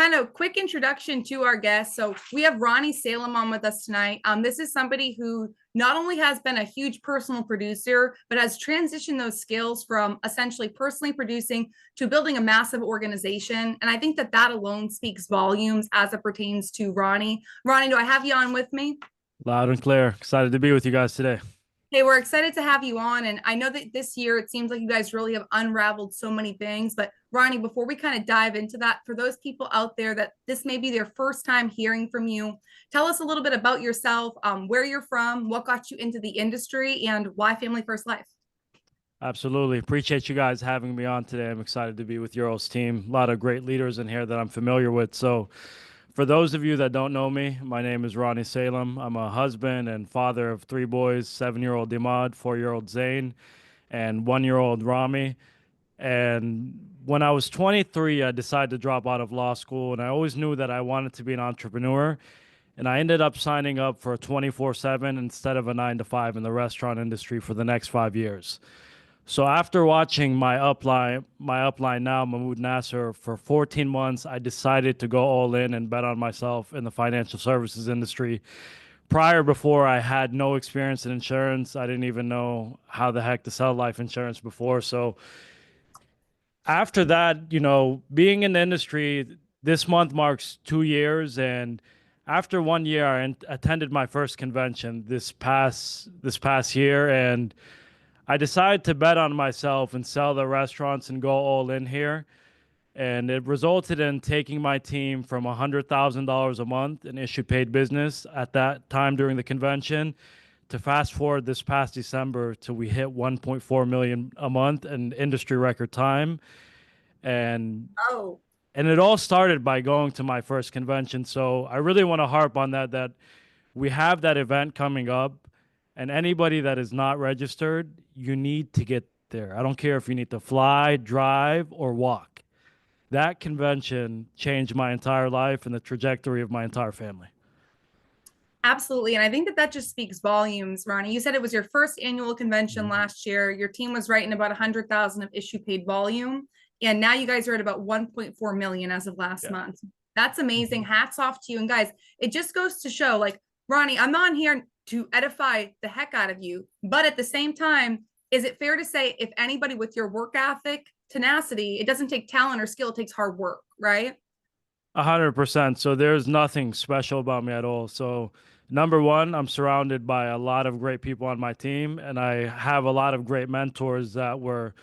kind of quick introduction to our guest. So we have Ronnie Salem on with us tonight. This is somebody who not only has been a huge personal producer, but has transitioned those skills from essentially personally producing to building a massive organization. And I think that that alone speaks volumes as it pertains to Ronnie. Ronnie, do I have you on with me? Loud and clear. Excited to be with you guys today. Hey, we're excited to have you on. And I know that this year it seems like you guys really have unraveled so many things. But Ronnie, before we kind of dive into that, for those people out there that this may be their first time hearing from you, tell us a little bit about yourself, where you're from, what got you into the industry, and why Family First Life. Absolutely. Appreciate you guys having me on today. I'm excited to be with your all's team. A lot of great leaders in here that I'm familiar with. So, for those of you that don't know me, my name is Ronnie Salem. I'm a husband and father of three boys, 7-year-old Dimad, 4-year-old Zane, and 1-year-old Rami. And when I was 23, I decided to drop out of law school, and I always knew that I wanted to be an entrepreneur. And I ended up signing up for a 24/7 instead of a 9 to 5 in the restaurant industry for the next 5 years. So after watching my upline now, Mahmoud Nasser, for 14 months, I decided to go all in and bet on myself in the financial services industry. Before, I had no experience in insurance. I didn't even know how the heck to sell life insurance before. So after that, being in the industry, this month marks 2 years. And after 1 year, I attended my first convention this past year, and I decided to bet on myself and sell the restaurants and go all in here. And it resulted in taking my team from $100,000 a month in issued paid business at that time during the convention to fast forward this past December till we hit 1.4 million a month in industry record time. And Oh, and it all started by going to my first convention. So I really want to harp on that we have that event coming up, and anybody that is not registered, you need to get there. I don't care if you need to fly, drive, or walk. That convention changed my entire life and the trajectory of my entire family. absolutely. And I think that that just speaks volumes, Ronnie. You said it was your first annual convention Mhm. last year. Your team was writing about 100,000 of issue paid volume. And now you guys are at about 1.4 million as of last Yeah. month. That's amazing. Mhm. Hats off to you. And guys, it just goes to show like, Ronnie, I'm on here to edify the heck out of you. But at the same time, is it fair to say if anybody with your work ethic, tenacity, it doesn't take talent or skill, it takes hard work, right? 100%. So there's nothing special about me at all. So number one, I'm surrounded by a lot of great people on my team, and I have a lot of great mentors that were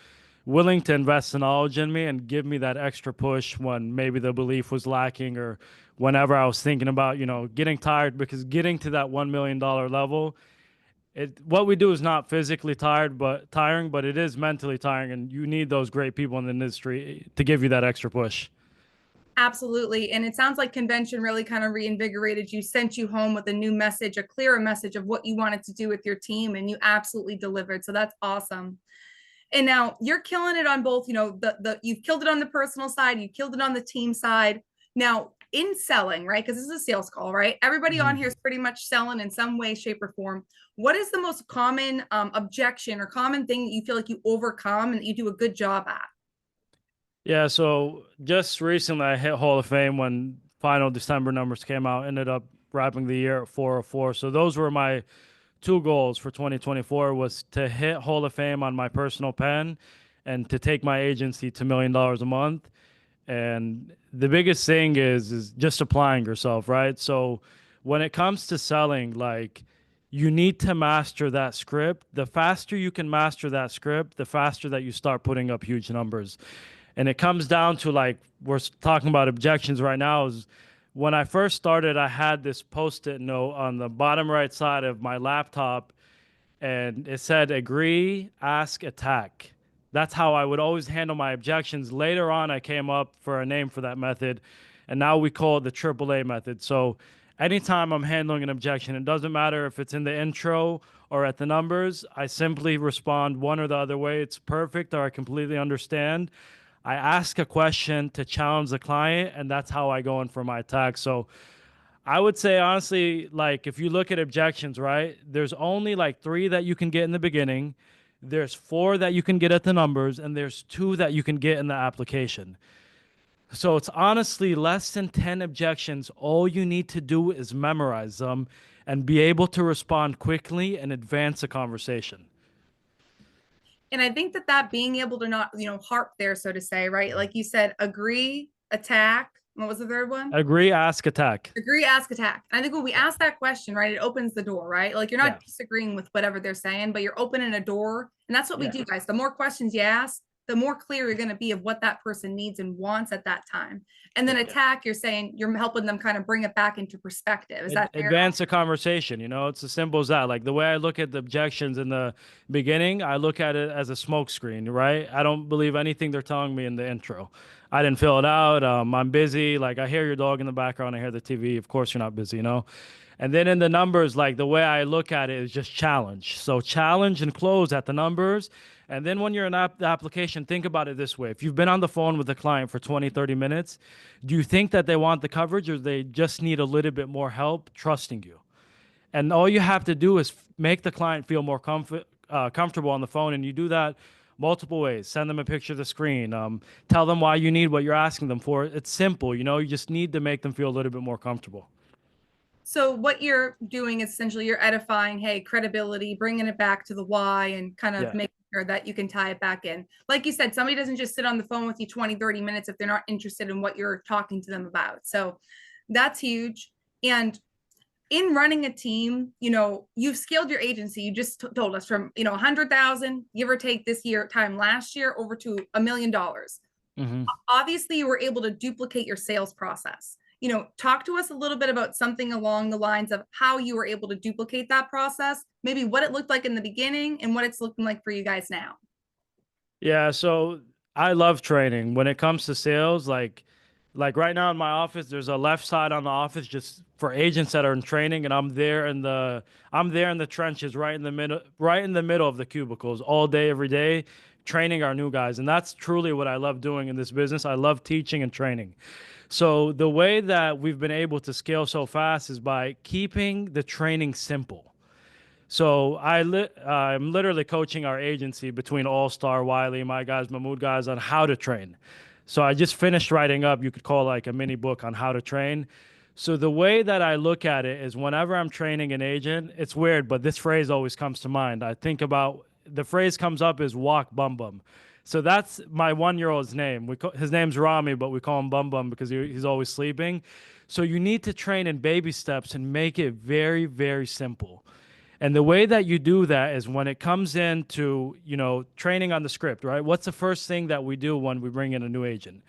willing to invest in knowledge in me and give me that extra push when maybe the belief was lacking, or whenever I was thinking about, getting tired, because getting to that $1 million level, what we do is not physically tiring, but it is mentally tiring, and you need those great people in the industry to give you that extra push. Absolutely. And it sounds like convention really kind of reinvigorated you, sent you home with a new message, a clearer message of what you wanted to do with your team, and you absolutely delivered. So that's awesome. And now you're killing it on both, the you've killed it on the personal side, you killed it on the team side. Now, in selling, right? Because this is a sales call, right? Everybody on Mhm. here is pretty much selling in some way, shape, or form. What is the most common objection or common thing that you feel like you overcome and that you do a good job at? Yeah, so just recently I hit Hall of Fame when final December numbers came out, ended up wrapping the year at 404. So those were my two goals for 2024, was to hit Hall of Fame on my personal pen and to take my agency to $1 million a month. And the biggest thing is just applying yourself, right? So when it comes to selling, like, you need to master that script. The faster you can master that script, the faster that you start putting up huge numbers. And it comes down to, like, talking about objections right now, is when I first started, I had this post-it note on the bottom right side of my laptop, and it said agree, ask, attack. That's how I would always handle my objections. Later on, I came up for a name for that method, and now we call it the AAA method. So anytime I'm handling an objection, it doesn't matter if it's in the intro or at the numbers, I simply respond one or the other way. It's perfect, or I completely understand. I ask a question to challenge the client, and that's how I go in for my attack. So I would say, honestly, like, if you look at objections, right, there's only like three that you can get in the beginning, there's four that you can get at the numbers, and there's two that you can get in the application. So it's honestly less than 10 objections. All you need to do is memorize them and be able to respond quickly and advance a conversation. And I think that being able to not, harp there, so to say, right? Like you said, agree, attack. What was the third one? Agree, ask, attack. Agree, ask, attack. And I think when we Yeah. ask that question, right, it opens the door, right? Like you're Yeah. not disagreeing with whatever they're saying, but you're opening a door. And that's what we Yeah. do, guys. The more questions you ask, the more clear you're going to be of what that person needs and wants at that time. And then Yeah. attack, you're saying you're helping them kind of bring it back into perspective. Is that fair? Advance the conversation. It's as simple as that. Like the way I look at the objections in the beginning, I look at it as a smoke screen, right? I don't believe anything they're telling me in the intro. I didn't fill it out. I'm busy. Like I hear your dog in the background. I hear the TV. Of course you're not busy. And then in the numbers, like the way I look at it is just challenge. So challenge and close at the numbers. And then when you're in the application, think about it this way. If you've been on the phone with a client for 20, 30 minutes, do you think that they want the coverage or they just need a little bit more help trusting you? And all you have to do is make the client feel more comfortable on the phone. And you do that multiple ways. Send them a picture of the screen. Tell them why you need what you're asking them for. It's simple. You just need to make them feel a little bit more comfortable. So what you're doing is essentially you're edifying, hey, credibility, bringing it back to the why and kind of Yeah. making sure that you can tie it back in. Like you said, somebody doesn't just sit on the phone with you 20, 30 minutes if they're not interested in what you're talking to them about. So that's huge. And in running a team, you've scaled your agency. You just told us from, 100,000, give or take this year time last year over to $1 million. Mm-hmm. Obviously you were able to duplicate your sales process. Talk to us a little bit about something along the lines of how you were able to duplicate that process, maybe what it looked like in the beginning and what it's looking like for you guys now. Yeah, so I love training. When it comes to sales, like right now in my office, there's a left side on the office just for agents that are in training, and I'm there in the trenches, right in the middle of the cubicles all day, every day, training our new guys. And that's truly what I love doing in this business. I love teaching and training. So the way that we've been able to scale so fast is by keeping the training simple. So I'm literally coaching our agency between All Star, Wiley, my guys, Mahmood guys on how to train. So I just finished writing up, you could call like a mini book on how to train. So the way that I look at it is whenever I'm training an agent, it's weird, but this phrase always comes to mind. I think about the phrase comes up is walk bum bum. So that's my 1-year-old's name. His name's Ronnie, but we call him Bum Bum because he's always sleeping. So you need to train in baby steps and make it very, very simple. And the way that you do that is when it comes into, training on the script, right? What's the first thing that we do when we bring in a new agent?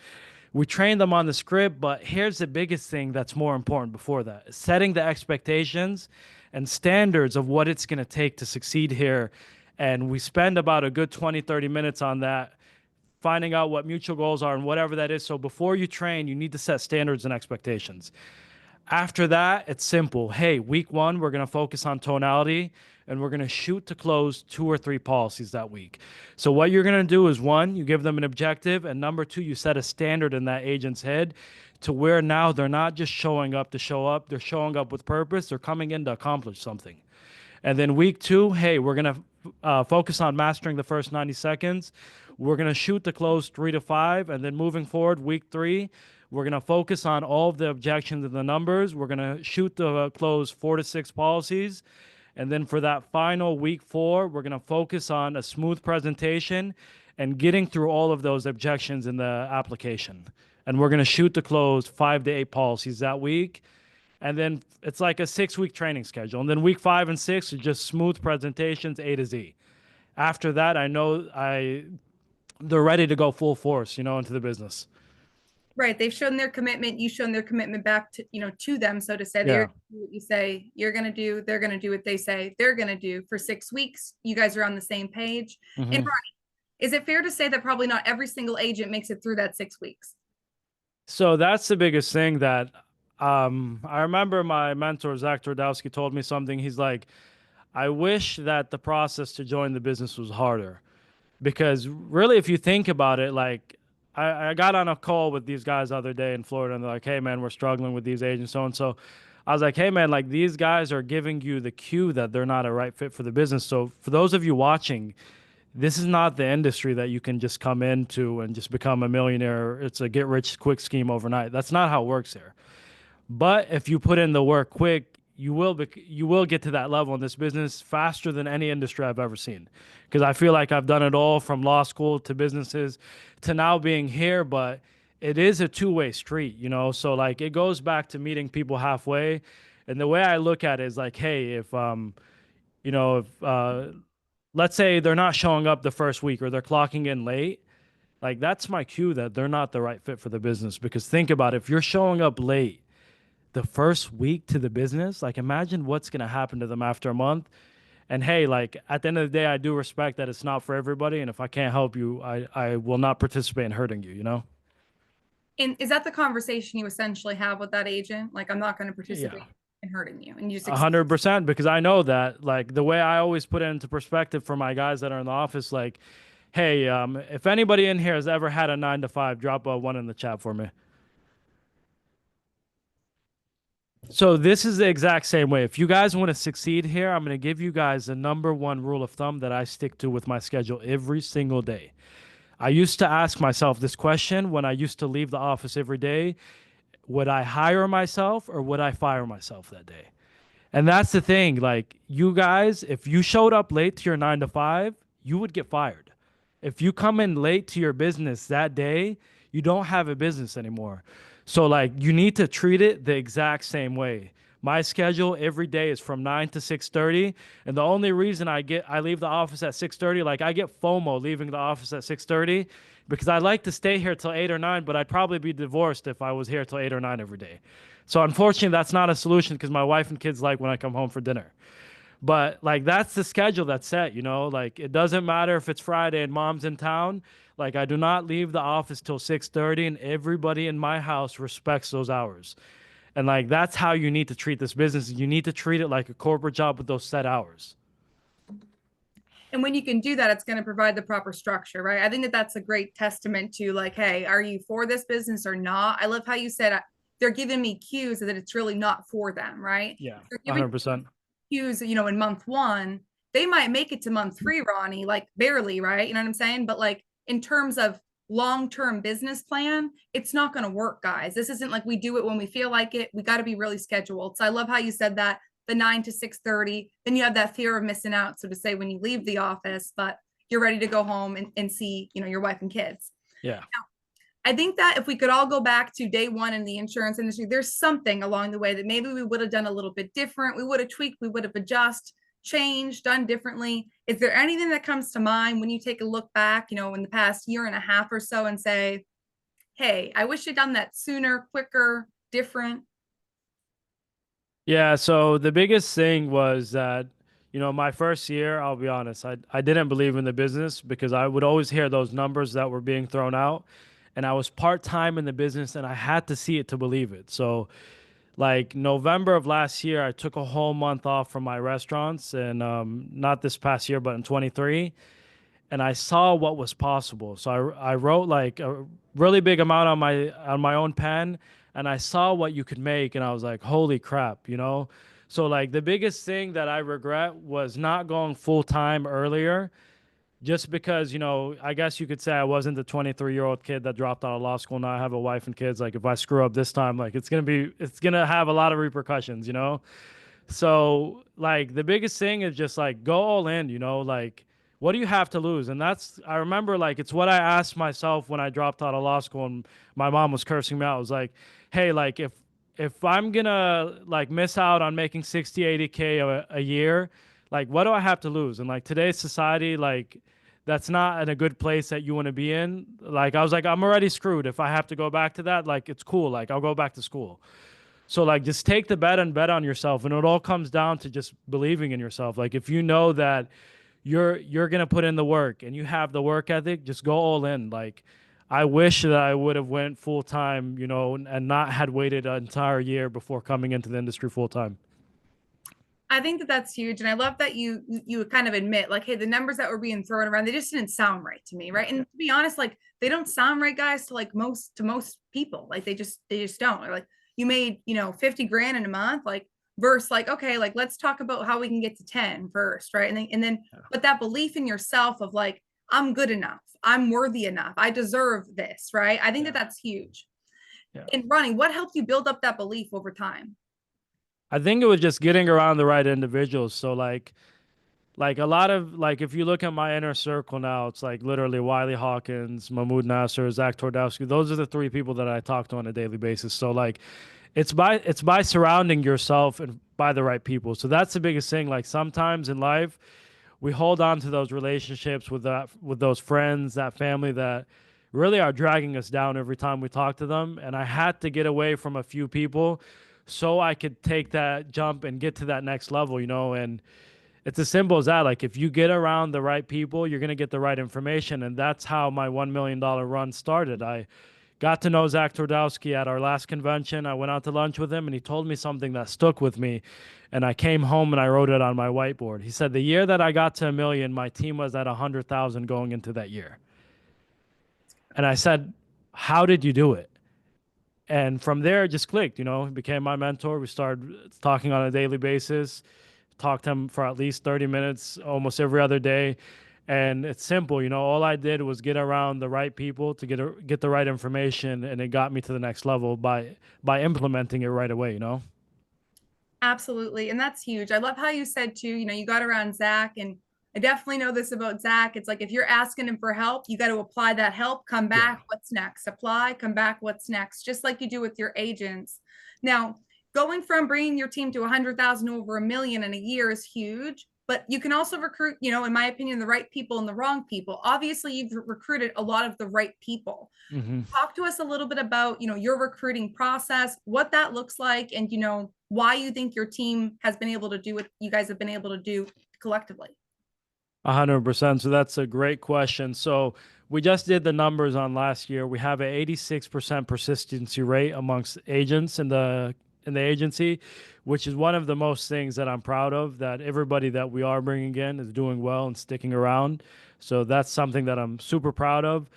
We train them on the script, but here's the biggest thing that's more important before that: setting the expectations and standards of what it's going to take to succeed here. And we spend about a good 20, 30 minutes on that, finding out what mutual goals are and whatever that is. So before you train, you need to set standards and expectations. After that, it's simple. Hey, week 1, we're going to focus on tonality and we're going to shoot to close 2 or 3 policies that week. So what you're going to do is 1, you give them an objective, and number 2, you set a standard in that agent's head to where now they're not just showing up to show up, they're showing up with purpose, they're coming in to accomplish something. And then week 2, hey, we're going to focus on mastering the first 90 seconds. We're going to shoot to close 3 to 5. And then moving forward, week 3, we're going to focus on all of the objections and the numbers. We're going to shoot to close 4 to 6 policies. And then for that final week 4, we're going to focus on a smooth presentation and getting through all of those objections in the application. And we're going to shoot to close 5 to 8 policies that week. And then it's like a 6-week training schedule. And then week 5 and 6 are just smooth presentations, A to Z. After that, I know they're ready to go full force, into the business. Right. They've shown their commitment. You've shown their commitment back to, to them. So to say, Yeah. they're gonna do what you say you're going to do, they're going to do what they say they're going to do for 6 weeks. You guys are on the same page. Mm-hmm. And Ronnie, is it fair to say that probably not every single agent makes it through that 6 weeks? So that's the biggest thing that I remember my mentor, Zach Twardowski, told me something. He's like, I wish that the process to join the business was harder. Because really, if you think about it, like I got on a call with these guys the other day in Florida, and they're like, hey, man, we're struggling with these agents, so and so. I was like, hey, man, like these guys are giving you the cue that they're not a right fit for the business. So for those of you watching, this is not the industry that you can just come into and just become a millionaire. It's a get rich quick scheme overnight. That's not how it works here. But if you put in the work quick, you will get to that level in this business faster than any industry I've ever seen. Because I feel like I've done it all from law school to businesses to now being here, but it is a two-way street, you know? So like it goes back to meeting people halfway. And the way I look at it is like, hey, if you know, if let's say they're not showing up the first week or they're clocking in late, like that's my cue that they're not the right fit for the business. Because think about it, if you're showing up late the first week to the business, like imagine what's going to happen to them after a month. And hey, like at the end of the day, I do respect that it's not for everybody. And if I can't help you, I will not participate in hurting you, you know? And is that the conversation you essentially have with that agent? Like, I'm not going to Yeah. participate in hurting you, and you just 100%, because I know that like the way I always put it into perspective for my guys that are in the office, like, hey, if anybody in here has ever had a 9 to 5, drop a one in the chat for me. So this is the exact same way. If you guys want to succeed here, I'm going to give you guys the number one rule of thumb that I stick to with my schedule every single day. I used to ask myself this question when I used to leave the office every day. Would I hire myself or would I fire myself that day? And that's the thing. Like, you guys, if you showed up late to your 9 to 5, you would get fired. If you come in late to your business that day, you don't have a business anymore. So, like, you need to treat it the exact same way. My schedule every day is from 9 to 6:30, and the only reason I leave the office at 6:30, like I get FOMO leaving the office at 6:30 because I like to stay here till 8 or 9, but I'd probably be divorced if I was here till 8 or 9 every day. So unfortunately, that's not a solution because my wife and kids like when I come home for dinner. But like that's the schedule that's set, you know? Like it doesn't matter if it's Friday and mom's in town. Like I do not leave the office till 6:30 and everybody in my house respects those hours. And like that's how you need to treat this business. You need to treat it like a corporate job with those set hours. and when you can do that, it's going to provide the proper structure, right? I think that that's a great testament to like, hey, are you for this business or not? I love how you said they're giving me cues that it's really not for them, right? Yeah, They're giving 100%. cues, in month one, they might make it to month three, Ronnie, like barely, right? You know what I'm saying? But like in terms of long-term business plan, it's not going to work, guys. This isn't like we do it when we feel like it. We got to be really scheduled. So I love how you said that the 9 to 6:30, then you have that fear of missing out. So to say when you leave the office, but you're ready to go home and see, your wife and kids. Yeah. I think that if we could all go back to day one in the insurance industry, there's something along the way that maybe we would have done a little bit different. We would have tweaked, we would have adjusted, changed, done differently. Is there anything that comes to mind when you take a look back, in the past year and a half or so and say, hey, I wish I'd done that sooner, quicker, different? Yeah, so the biggest thing was that, my first year, I'll be honest, I didn't believe in the business because I would always hear those numbers that were being thrown out. And I was part-time in the business and I had to see it to believe it. So, like November of last year, I took a whole month off from my restaurants and not this past year, but in 23. And I saw what was possible. So I wrote like a really big amount on my own pen, and I saw what you could make, and I was like, holy crap, you know? So like the biggest thing that I regret was not going full time earlier, just because, I guess you could say I wasn't the 23-year-old kid that dropped out of law school. Now I have a wife and kids. Like if I screw up this time, like it's gonna have a lot of repercussions, you know? So, like, the biggest thing is just like go all in, like, what do you have to lose? And I remember, like, it's what I asked myself when I dropped out of law school and my mom was cursing me out. I was like, hey, like, if I'm gonna, like, miss out on making 60, 80K a year, like, what do I have to lose? And, like, today's society, like, that's not in a good place that you want to be in. Like, I was like, I'm already screwed. If I have to go back to that, like, it's cool. Like, I'll go back to school. So like just take the bet and bet on yourself. And it all comes down to just believing in yourself. Like if you know that you're gonna put in the work and you have the work ethic, just go all in. Like I wish that I would have went full time, and not had waited an entire year before coming into the industry full time. I think that that's huge, and I love that you kind of admit, like, hey, the numbers that were being thrown around, they just didn't sound right to me, right? And to be honest, like, they don't sound right, guys, to like most people. Like, they just don't. Like, you made 50 grand in a month, like versus like, okay, like let's talk about how we can get to 10 first, right? And then but that belief in yourself of like, I'm good enough, I'm worthy enough, I deserve this, right? I think that Yeah. that's huge. Yeah. And Ronnie, what helped you build up that belief over time? I think it was just getting around the right individuals. So like a lot of like if you look at my inner circle now, it's like literally Wiley Hawkins, Mahmoud Nasser, Zach Twardowski. Those are the three people that I talk to on a daily basis. So like it's by surrounding yourself and by the right people. So that's the biggest thing. Like sometimes in life, we hold on to those relationships with those friends, that family that really are dragging us down every time we talk to them. And I had to get away from a few people so I could take that jump and get to that next level, and it's as simple as that. Like if you get around the right people, you're going to get the right information. And that's how my $1 million run started. I got to know Zach Twardowski at our last convention. I went out to lunch with him and he told me something that stuck with me. And I came home and I wrote it on my whiteboard. He said, the year that I got to 1 million, my team was at 100,000 going into that year. And I said, how did you do it? And from there, it just clicked, he became my mentor. We started talking on a daily basis, talked to him for at least 30 minutes almost every other day. And it's simple, all I did was get around the right people to get the right information, and it got me to the next level by implementing it right away. Absolutely. And that's huge. I love how you said too, you got around Zach, and I definitely know this about Zach. It's like if you're asking him for help, you got to apply that help, come Yeah. back, what's next? Apply, come back, what's next? Just like you do with your agents. Now, going from bringing your team to 100,000 over 1 million in a year is huge, but you can also recruit, in my opinion, the right people and the wrong people. Obviously, you've recruited a lot of the right people. Hmm. Talk to us a little bit about your recruiting process, what that looks like, and why you think your team has been able to do what you guys have been able to do collectively. 100%. So that's a great question. So we just did the numbers on last year. We have an 86% persistency rate amongst agents in the agency, which is one of the most things that I'm proud of, that everybody that we are bringing in is doing well and sticking around. So that's something that I'm super proud of.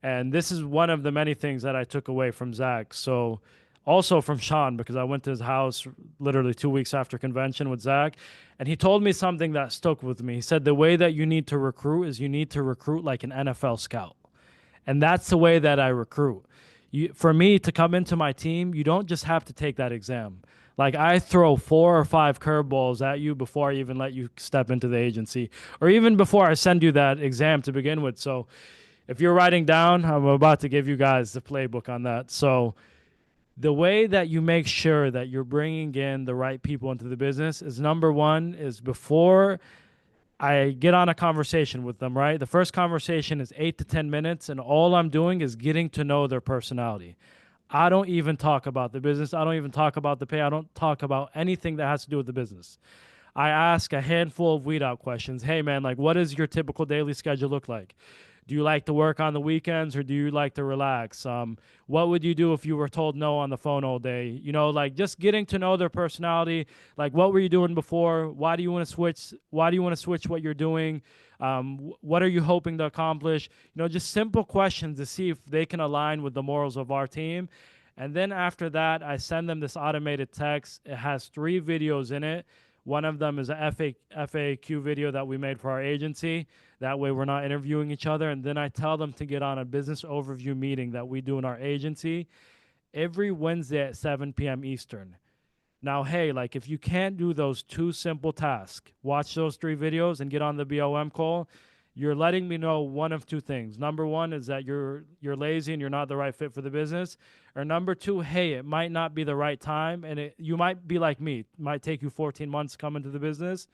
And this is one of the many things that I took away from Zach. So also from Sean, because I went to his house literally 2 weeks after convention with Zach, and he told me something that stuck with me. He said, the way that you need to recruit is you need to recruit like an NFL scout. And that's the way that I recruit. For me to come into my team, you don't just have to take that exam. Like I throw 4 or 5 curveballs at you before I even let you step into the agency, or even before I send you that exam to begin with. So if you're writing down, I'm about to give you guys the playbook on that. So the way that you make sure that you're bringing in the right people into the business is, number one, is before I get on a conversation with them, right? The first conversation is 8 to 10 minutes, and all I'm doing is getting to know their personality. I don't even talk about the business. I don't even talk about the pay. I don't talk about anything that has to do with the business. I ask a handful of weed out questions. Hey, man, like, what does your typical daily schedule look like? Do you like to work on the weekends, or do you like to relax? What would you do if you were told no on the phone all day? Like just getting to know their personality. Like, what were you doing before? Why do you want to switch? Why do you want to switch what you're doing? What are you hoping to accomplish? Just simple questions to see if they can align with the morals of our team. And then after that, I send them this automated text. It has 3 videos in it. One of them is a FAQ video that we made for our agency. That way we're not interviewing each other. And then I tell them to get on a business overview meeting that we do in our agency every Wednesday at 7 p.m. Eastern. Now, hey, like if you can't do those 2 simple tasks, watch those 3 videos and get on the BOM call, you're letting me know one of 2 things. Number one is that you're lazy and you're not the right fit for the business. Or number 2, hey, it might not be the right time, and you might be like me. It might take you 14 months to come into the business.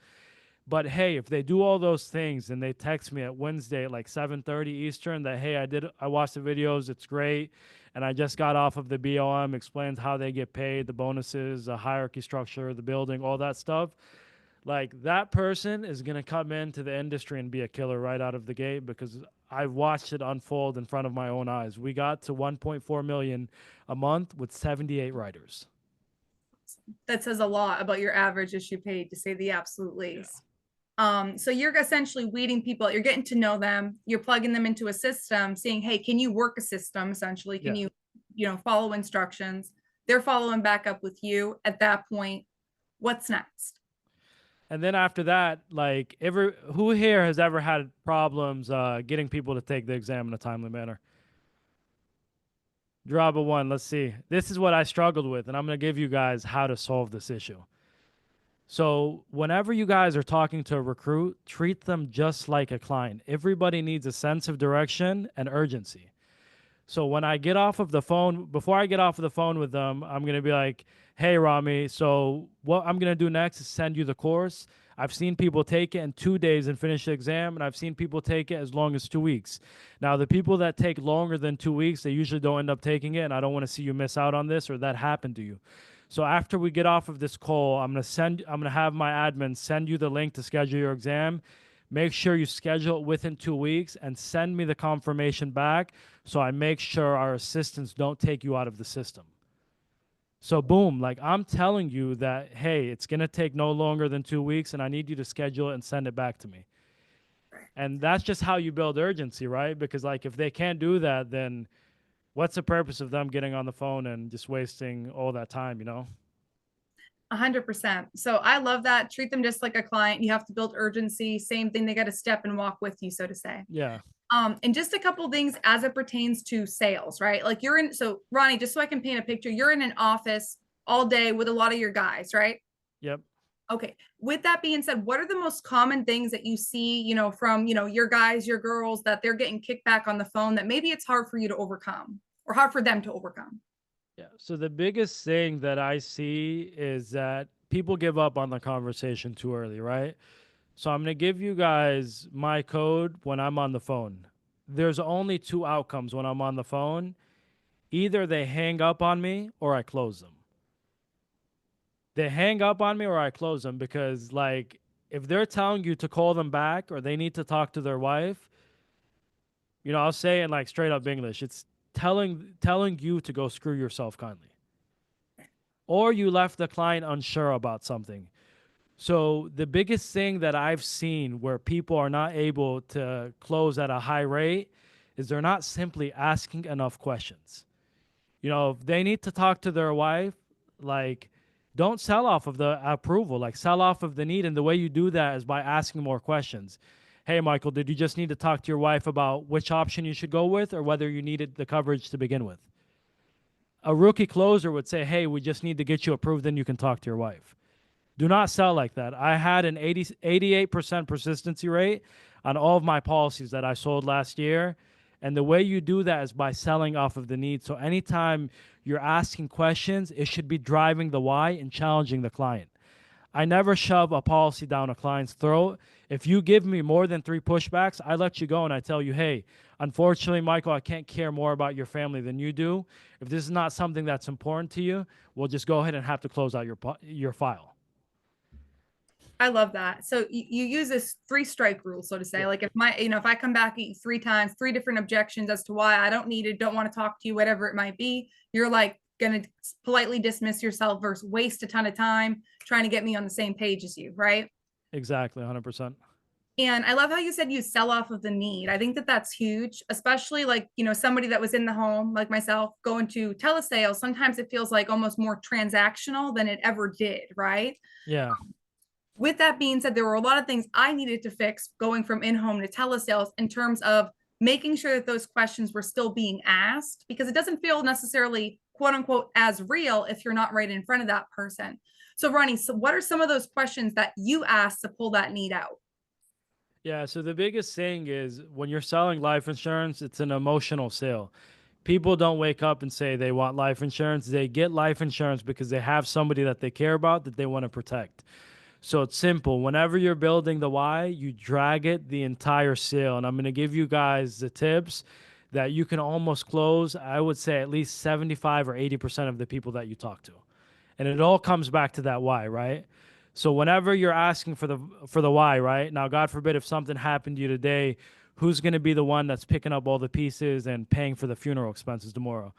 But hey, if they do all those things and they text me at Wednesday at like 7:30 Eastern that, hey, I watched the videos, it's great, and I just got off of the BOM, explains how they get paid, the bonuses, the hierarchy structure, the building, all that stuff. Like that person is going to come into the industry and be a killer right out of the gate, because I've watched it unfold in front of my own eyes. We got to 1.4 million a month with 78 writers. That says a lot about your average issue paid, to say the absolute least. So you're essentially weeding people, you're getting to know them, you're plugging them into a system, saying, hey, can you work a system? Essentially, can Yeah. you follow instructions? They're following back up with you at that point. What's next? And then after that, like who here has ever had problems getting people to take the exam in a timely manner? Drop a one. Let's see. This is what I struggled with, and I'm going to give you guys how to solve this issue. So, whenever you guys are talking to a recruit, treat them just like a client. Everybody needs a sense of direction and urgency. So when I get off of the phone, before I get off of the phone with them, I'm going to be like, hey, Rami, so what I'm going to do next is send you the course. I've seen people take it in 2 days and finish the exam, and I've seen people take it as long as 2 weeks. Now, the people that take longer than 2 weeks, they usually don't end up taking it, and I don't want to see you miss out on this or that happen to you. So after we get off of this call, I'm going to have my admin send you the link to schedule your exam. Make sure you schedule it within 2 weeks and send me the confirmation back so I make sure our assistants don't take you out of the system. So boom, like I'm telling you that, hey, it's going to take no longer than 2 weeks and I need you to schedule it and send it back to me. And that's just how you build urgency, right? Because like if they can't do that, then what's the purpose of them getting on the phone and just wasting all that time, you know? 100%. So I love that. Treat them just like a client. You have to build urgency. Same thing. They got to step and walk with you, so to say. Yeah. And just a couple things as it pertains to sales, right? Like you're in, so Ronnie, just so I can paint a picture, you're in an office all day with a lot of your guys, right? Yep. Okay. With that being said, what are the most common things that you see, from, your guys, your girls, that they're getting kickback on the phone that maybe it's hard for you to overcome or hard for them to overcome? Yeah. So the biggest thing that I see is that people give up on the conversation too early, right? So I'm going to give you guys my code when I'm on the phone. There's only two outcomes when I'm on the phone. Either they hang up on me or I close them. They hang up on me or I close them because, like, if they're telling you to call them back or they need to talk to their wife, I'll say in like straight up English, it's telling you to go screw yourself kindly. Or you left the client unsure about something. So the biggest thing that I've seen where people are not able to close at a high rate is they're not simply asking enough questions. If they need to talk to their wife, like don't sell off of the approval, like sell off of the need. And the way you do that is by asking more questions. Hey, Michael, did you just need to talk to your wife about which option you should go with or whether you needed the coverage to begin with? A rookie closer would say, hey, we just need to get you approved, then you can talk to your wife. Do not sell like that. I had an 88% persistency rate on all of my policies that I sold last year. And the way you do that is by selling off of the need. So anytime you're asking questions, it should be driving the why and challenging the client. I never shove a policy down a client's throat. If you give me more than 3 pushbacks, I let you go and I tell you, hey, unfortunately, Michael, I can't care more about your family than you do. If this is not something that's important to you, we'll just go ahead and have to close out your file. I love that. So you use this 3-strike rule, so to say. Yeah. Like if I come back at you 3 times, 3 different objections as to why I don't need it, don't want to talk to you, whatever it might be, you're like going to politely dismiss yourself versus waste a ton of time trying to get me on the same page as you, right? Exactly, 100%. And I love how you said you sell off of the need. I think that that's huge, especially like, somebody that was in the home, like myself, going to telesales. Sometimes it feels like almost more transactional than it ever did, right? Yeah. With that being said, there were a lot of things I needed to fix going from in-home to telesales in terms of making sure that those questions were still being asked, because it doesn't feel necessarily quote unquote as real if you're not right in front of that person. So Ronnie, so what are some of those questions that you asked to pull that need out? Yeah, so the biggest thing is when you're selling life insurance, it's an emotional sale. People don't wake up and say they want life insurance. They get life insurance because they have somebody that they care about that they want to protect. So it's simple. Whenever you're building the why, you drag it the entire sale. And I'm going to give you guys the tips that you can almost close, I would say at least 75 or 80% of the people that you talk to. And it all comes back to that why, right? So whenever you're asking for the why, right? Now, God forbid if something happened to you today, who's going to be the one that's picking up all the pieces and paying for the funeral expenses tomorrow?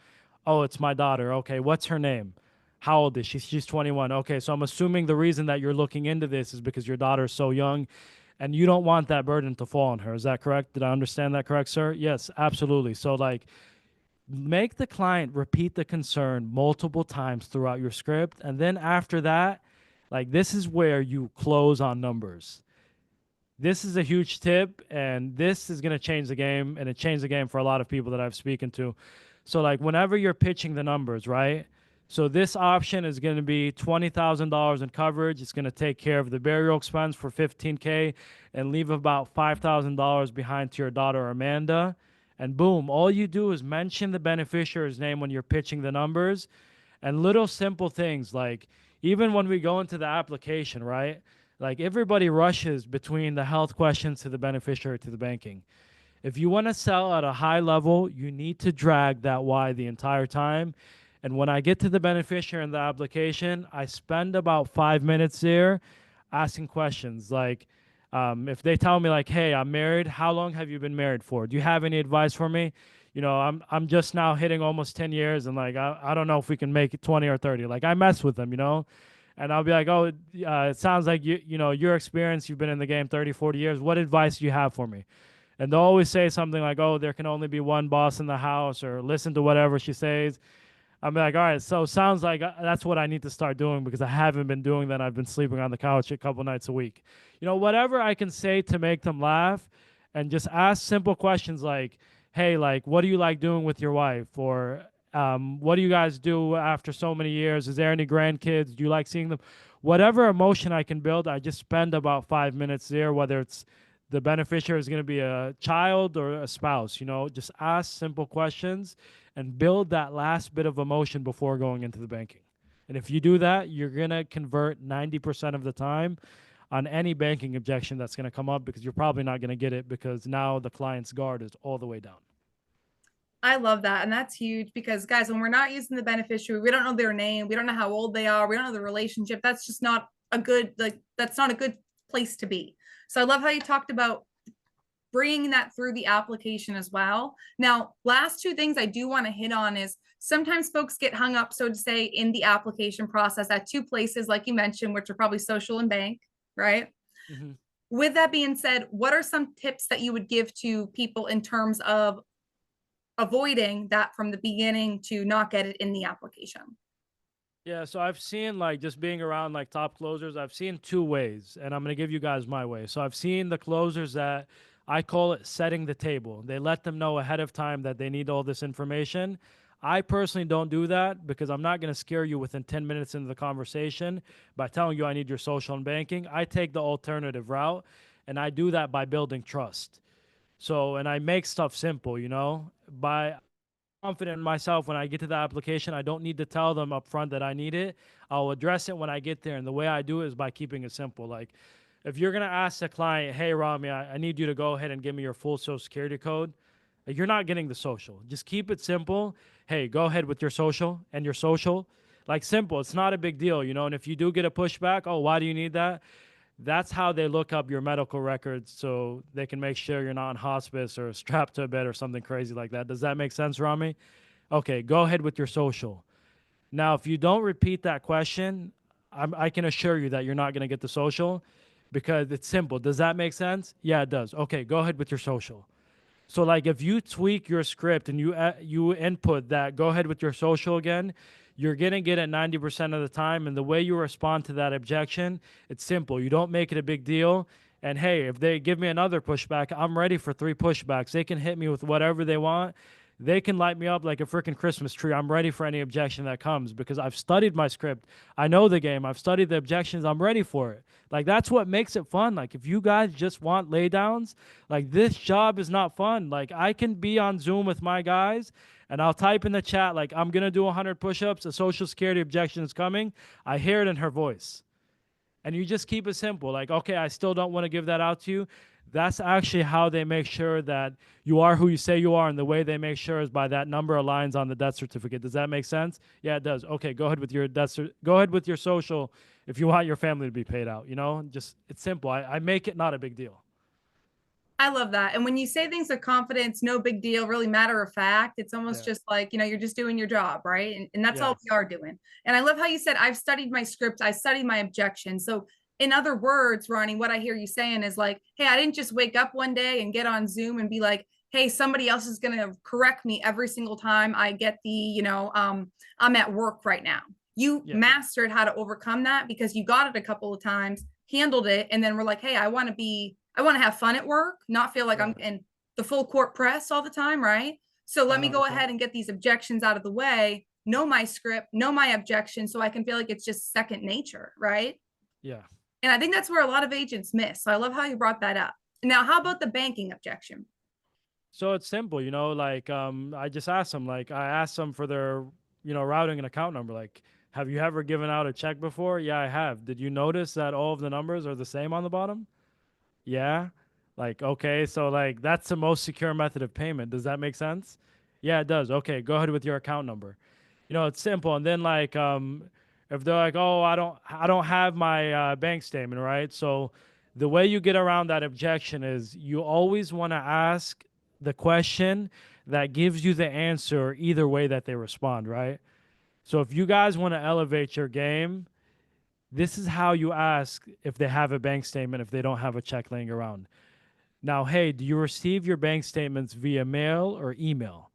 Oh, it's my daughter. Okay, what's her name? How old is she? She's 21. Okay, so I'm assuming the reason that you're looking into this is because your daughter is so young and you don't want that burden to fall on her. Is that correct? Did I understand that correct, sir? Yes, absolutely. So like make the client repeat the concern multiple times throughout your script, and then after that, Like, this is where you close on numbers. This is a huge tip, and this is going to change the game, and it changed the game for a lot of people that I've spoken to. So like whenever you're pitching the numbers, right? So this option is going to be $20,000 in coverage. It's going to take care of the burial expense for 15K and leave about $5,000 behind to your daughter Amanda. And boom, all you do is mention the beneficiary's name when you're pitching the numbers, and little simple things like even when we go into the application, right? Like everybody rushes between the health questions to the beneficiary to the banking. If you want to sell at a high level, you need to drag that why the entire time. And when I get to the beneficiary in the application, I spend about 5 minutes there asking questions like, if they tell me like, "Hey, I'm married. How long have you been married for? Do you have any advice for me?" I'm just now hitting almost 10 years, and like I don't know if we can make it 20 or 30. Like I mess with them. And I'll be like, "Oh, it sounds like your experience. You've been in the game 30, 40 years. What advice do you have for me?" And they'll always say something like, "Oh, there can only be one boss in the house," or listen to whatever she says. I'm like, all right, so sounds like that's what I need to start doing because I haven't been doing that. I've been sleeping on the couch a couple nights a week. Whatever I can say to make them laugh, and just ask simple questions like, "Hey, like, what do you like doing with your wife?" Or, "What do you guys do after so many years? Is there any grandkids? Do you like seeing them?" Whatever emotion I can build, I just spend about 5 minutes there, whether it's the beneficiary is going to be a child or a spouse. Just ask simple questions and build that last bit of emotion before going into the banking. And if you do that, you're going to convert 90% of the time on any banking objection that's going to come up, because you're probably not going to get it because now the client's guard is all the way down. I love that. And that's huge because, guys, when we're not using the beneficiary, we don't know their name, we don't know how old they are, we don't know the relationship. That's just not a good, that's not a good place to be. So I love how you talked about bringing that through the application as well. Now, last two things I do want to hit on is sometimes folks get hung up, so to say, in the application process at two places, like you mentioned, which are probably social and bank, right? Mm-hmm. With that being said, what are some tips that you would give to people in terms of avoiding that from the beginning to not get it in the application? Yeah, so I've seen, like, just being around like top closers, I've seen two ways, and I'm gonna give you guys my way. So I've seen the closers that I call it setting the table. They let them know ahead of time that they need all this information. I personally don't do that because I'm not gonna scare you within 10 minutes into the conversation by telling you I need your social and banking. I take the alternative route, and I do that by building trust. So, and I make stuff simple, by confident in myself when I get to the application. I don't need to tell them up front that I need it. I'll address it when I get there. And the way I do it is by keeping it simple. Like, if you're going to ask the client, "Hey, Rami, I need you to go ahead and give me your full social security code," you're not getting the social. Just keep it simple. "Hey, go ahead with your social and your social." Like, simple. It's not a big deal. And if you do get a pushback, "Oh, why do you need that?" That's how they look up your medical records so they can make sure you're not in hospice or strapped to a bed or something crazy like that. Does that make sense, Rami? Okay, go ahead with your social. Now, if you don't repeat that question, I can assure you that you're not going to get the social because it's simple. Does that make sense? Yeah, it does. Okay, go ahead with your social. So like if you tweak your script and you input that, "Go ahead with your social again," you're gonna get it 90% of the time. And the way you respond to that objection, it's simple. You don't make it a big deal. And hey, if they give me another pushback, I'm ready for 3 pushbacks. They can hit me with whatever they want. They can light me up like a freaking Christmas tree. I'm ready for any objection that comes because I've studied my script. I know the game. I've studied the objections. I'm ready for it. Like, that's what makes it fun. Like, if you guys just want laydowns, like, this job is not fun. Like, I can be on Zoom with my guys and I'll type in the chat, like, "I'm going to do 100 push ups. A social security objection is coming." I hear it in her voice. And you just keep it simple. Like, "Okay, I still don't want to give that out to you." That's actually how they make sure that you are who you say you are. And the way they make sure is by that number aligns on the death certificate. Does that make sense? Yeah, it does. Okay, go ahead with your go ahead with your social if you want your family to be paid out. Just, it's simple. I make it not a big deal. I love that. And when you say things with confidence, no big deal, really matter of fact, it's almost Yeah. just like, you're just doing your job, right? And that's all Yes. we are doing. And I love how you said, "I've studied my script, I studied my objection." So, in other words, Ronnie, what I hear you saying is like, "Hey, I didn't just wake up one day and get on Zoom and be like, hey, somebody else is going to correct me every single time I get I'm at work right now." You Yeah. mastered how to overcome that because you got it a couple of times, handled it, and then we're like, hey, I want to have fun at work, not feel like I'm Right. in the full court press all the time, right? So let me go 100%. ahead and get these objections out of the way, know my script, know my objection, so I can feel like it's just second nature, right? Yeah. And I think that's where a lot of agents miss. So I love how you brought that up. Now, how about the banking objection? So it's simple, like I just asked them, like I asked them for their, routing and account number. Like, have you ever given out a check before? Yeah, I have. Did you notice that all of the numbers are the same on the bottom? Yeah. Like, okay, so like that's the most secure method of payment. Does that make sense? Yeah, it does. Okay, go ahead with your account number. It's simple. And then like if they're like, "Oh, I don't have my bank statement," right? So the way you get around that objection is you always want to ask the question that gives you the answer either way that they respond, right? So if you guys want to elevate your game, this is how you ask if they have a bank statement if they don't have a check laying around. Now, hey, do you receive your bank statements via mail or email?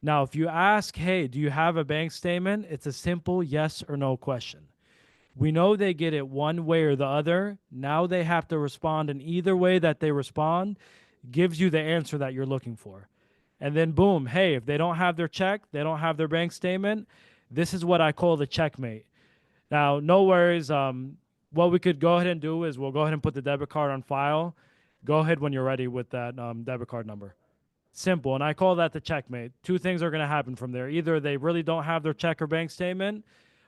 Now, if you ask, hey, do you have a bank statement? It's a simple yes or no question. We know they get it one way or the other. Now they have to respond, and either way that they respond gives you the answer that you're looking for. And then, boom, hey, if they don't have their check, they don't have their bank statement, this is what I call the checkmate. Now, no worries. What we could go ahead and do is we'll go ahead and put the debit card on file. Go ahead when you're ready with that debit card number. Simple. And I call that the checkmate. Two things are going to happen from there. Either they really don't have their check or bank statement,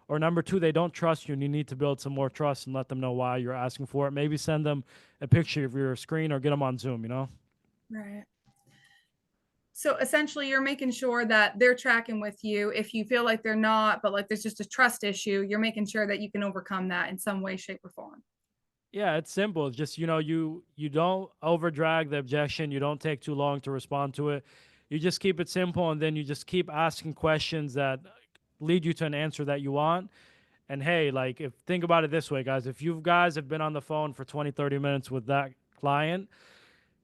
or number two, they don't trust you and you need to build some more trust and let them know why you're asking for it. Maybe send them a picture of your screen or get them on Zoom. Right. So essentially, you're making sure that they're tracking with you. If you feel like they're not, but like there's just a trust issue, you're making sure that you can overcome that in some way, shape, or form. Yeah, it's simple. It's just, you don't over drag the objection. You don't take too long to respond to it. You just keep it simple and then you just keep asking questions that lead you to an answer that you want. And hey, like if think about it this way, guys, if you guys have been on the phone for 20, 30 minutes with that client,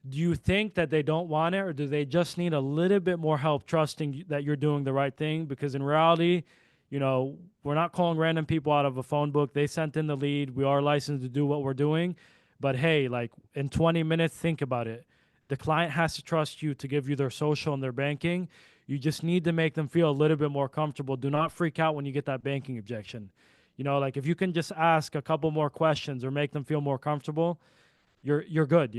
do you think that they don't want it or do they just need a little bit more help trusting that you're doing the right thing? Because in reality, we're not calling random people out of a phone book. They sent in the lead. We are licensed to do what we're doing. But hey, like in 20 minutes, think about it. The client has to trust you to give you their social and their banking. You just need to make them feel a little bit more comfortable. Do not freak out when you get that banking objection. Like if you can just ask a couple more questions or make them feel more comfortable, you're good.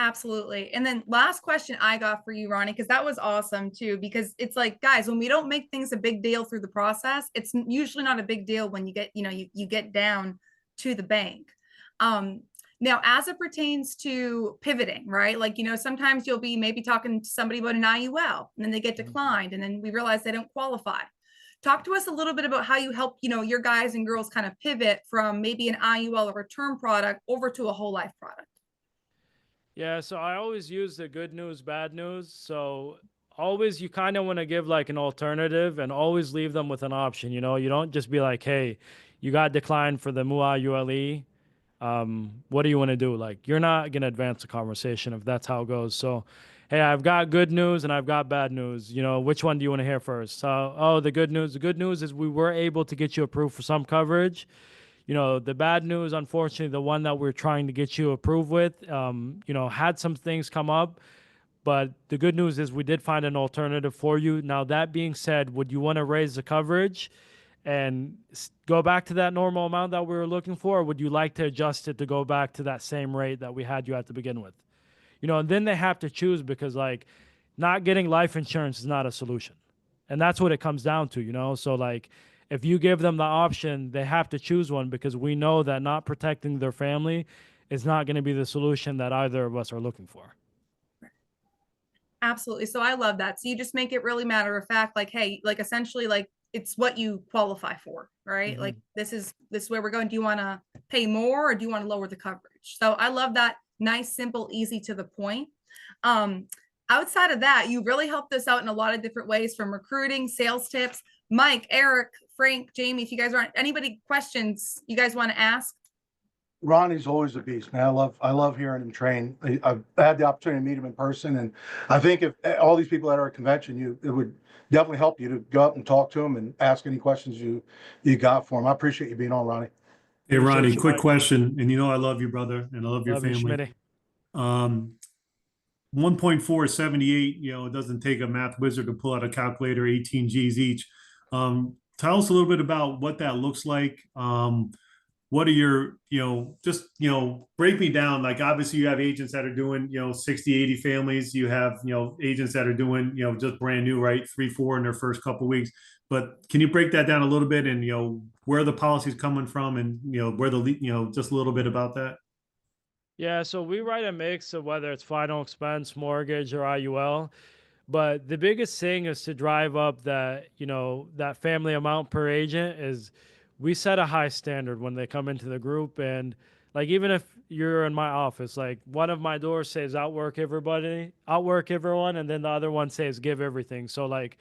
Absolutely. And then last question I got for you, Ronnie, because that was awesome too, because it's like, guys, when we don't make things a big deal through the process, it's usually not a big deal when you get, you get down to the bank. Um, Now, as it pertains to pivoting, right? Like, sometimes you'll be maybe talking to somebody about an IUL and then they get declined and then we realize they don't qualify. Talk to us a little bit about how you help, your guys and girls kind of pivot from maybe an IUL or a term product over to a whole life product. Yeah, so I always use the good news, bad news. So always you kind of want to give like an alternative and always leave them with an option. You don't just be like, hey, you got declined for the MUA ULE. What do you want to do? Like, you're not going to advance the conversation if that's how it goes. So, hey, I've got good news and I've got bad news. Which one do you want to hear first? Oh, the good news. The good news is we were able to get you approved for some coverage. The bad news, unfortunately, the one that we're trying to get you approved with, had some things come up. But the good news is we did find an alternative for you. Now, that being said, would you want to raise the coverage and go back to that normal amount that we were looking for? Or would you like to adjust it to go back to that same rate that we had you at the begin with? And then they have to choose because, like, not getting life insurance is not a solution. And that's what it comes down to. So, like, if you give them the option, they have to choose one because we know that not protecting their family is not going to be the solution that either of us are looking for. Absolutely. So I love that. So you just make it really matter of fact, like, hey, like essentially like it's what you qualify for, right? Mm-hmm. Like this is where we're going. Do you want to pay more or do you want to lower the coverage? So I love that. Nice, simple, easy to the point. Um, Outside of that, you really helped us out in a lot of different ways from recruiting, sales tips. Mike, Eric, Frank, Jamie, if you guys aren't anybody questions you guys want to ask. Ronnie's always a beast, man. I love hearing him train. I've had the opportunity to meet him in person, and I think if all these people at our convention, it would definitely help you to go up and talk to him and ask any questions you got for him. I appreciate you being on, Ronnie. Hey, Appreciate Ronnie, you, quick Mike. question. And I love you, brother, and I love your Love you, family. Schmitty. Um, 1.478, it doesn't take a math wizard to pull out a calculator, 18 G's each. Tell us a little bit about what that looks like. What are your, just, break me down. Like, obviously you have agents that are doing, 60, 80 families. You have, agents that are doing, just brand new, right? 3, 4 in their first couple of weeks. But can you break that down a little bit and, where the policy's coming from and, where the, just a little bit about that? Yeah, so we write a mix of whether it's final expense, mortgage, or IUL. But the biggest thing is to drive up that, that family amount per agent is we set a high standard when they come into the group. And like, even if you're in my office, like one of my doors says outwork everybody, outwork everyone. And then the other one says give everything. So like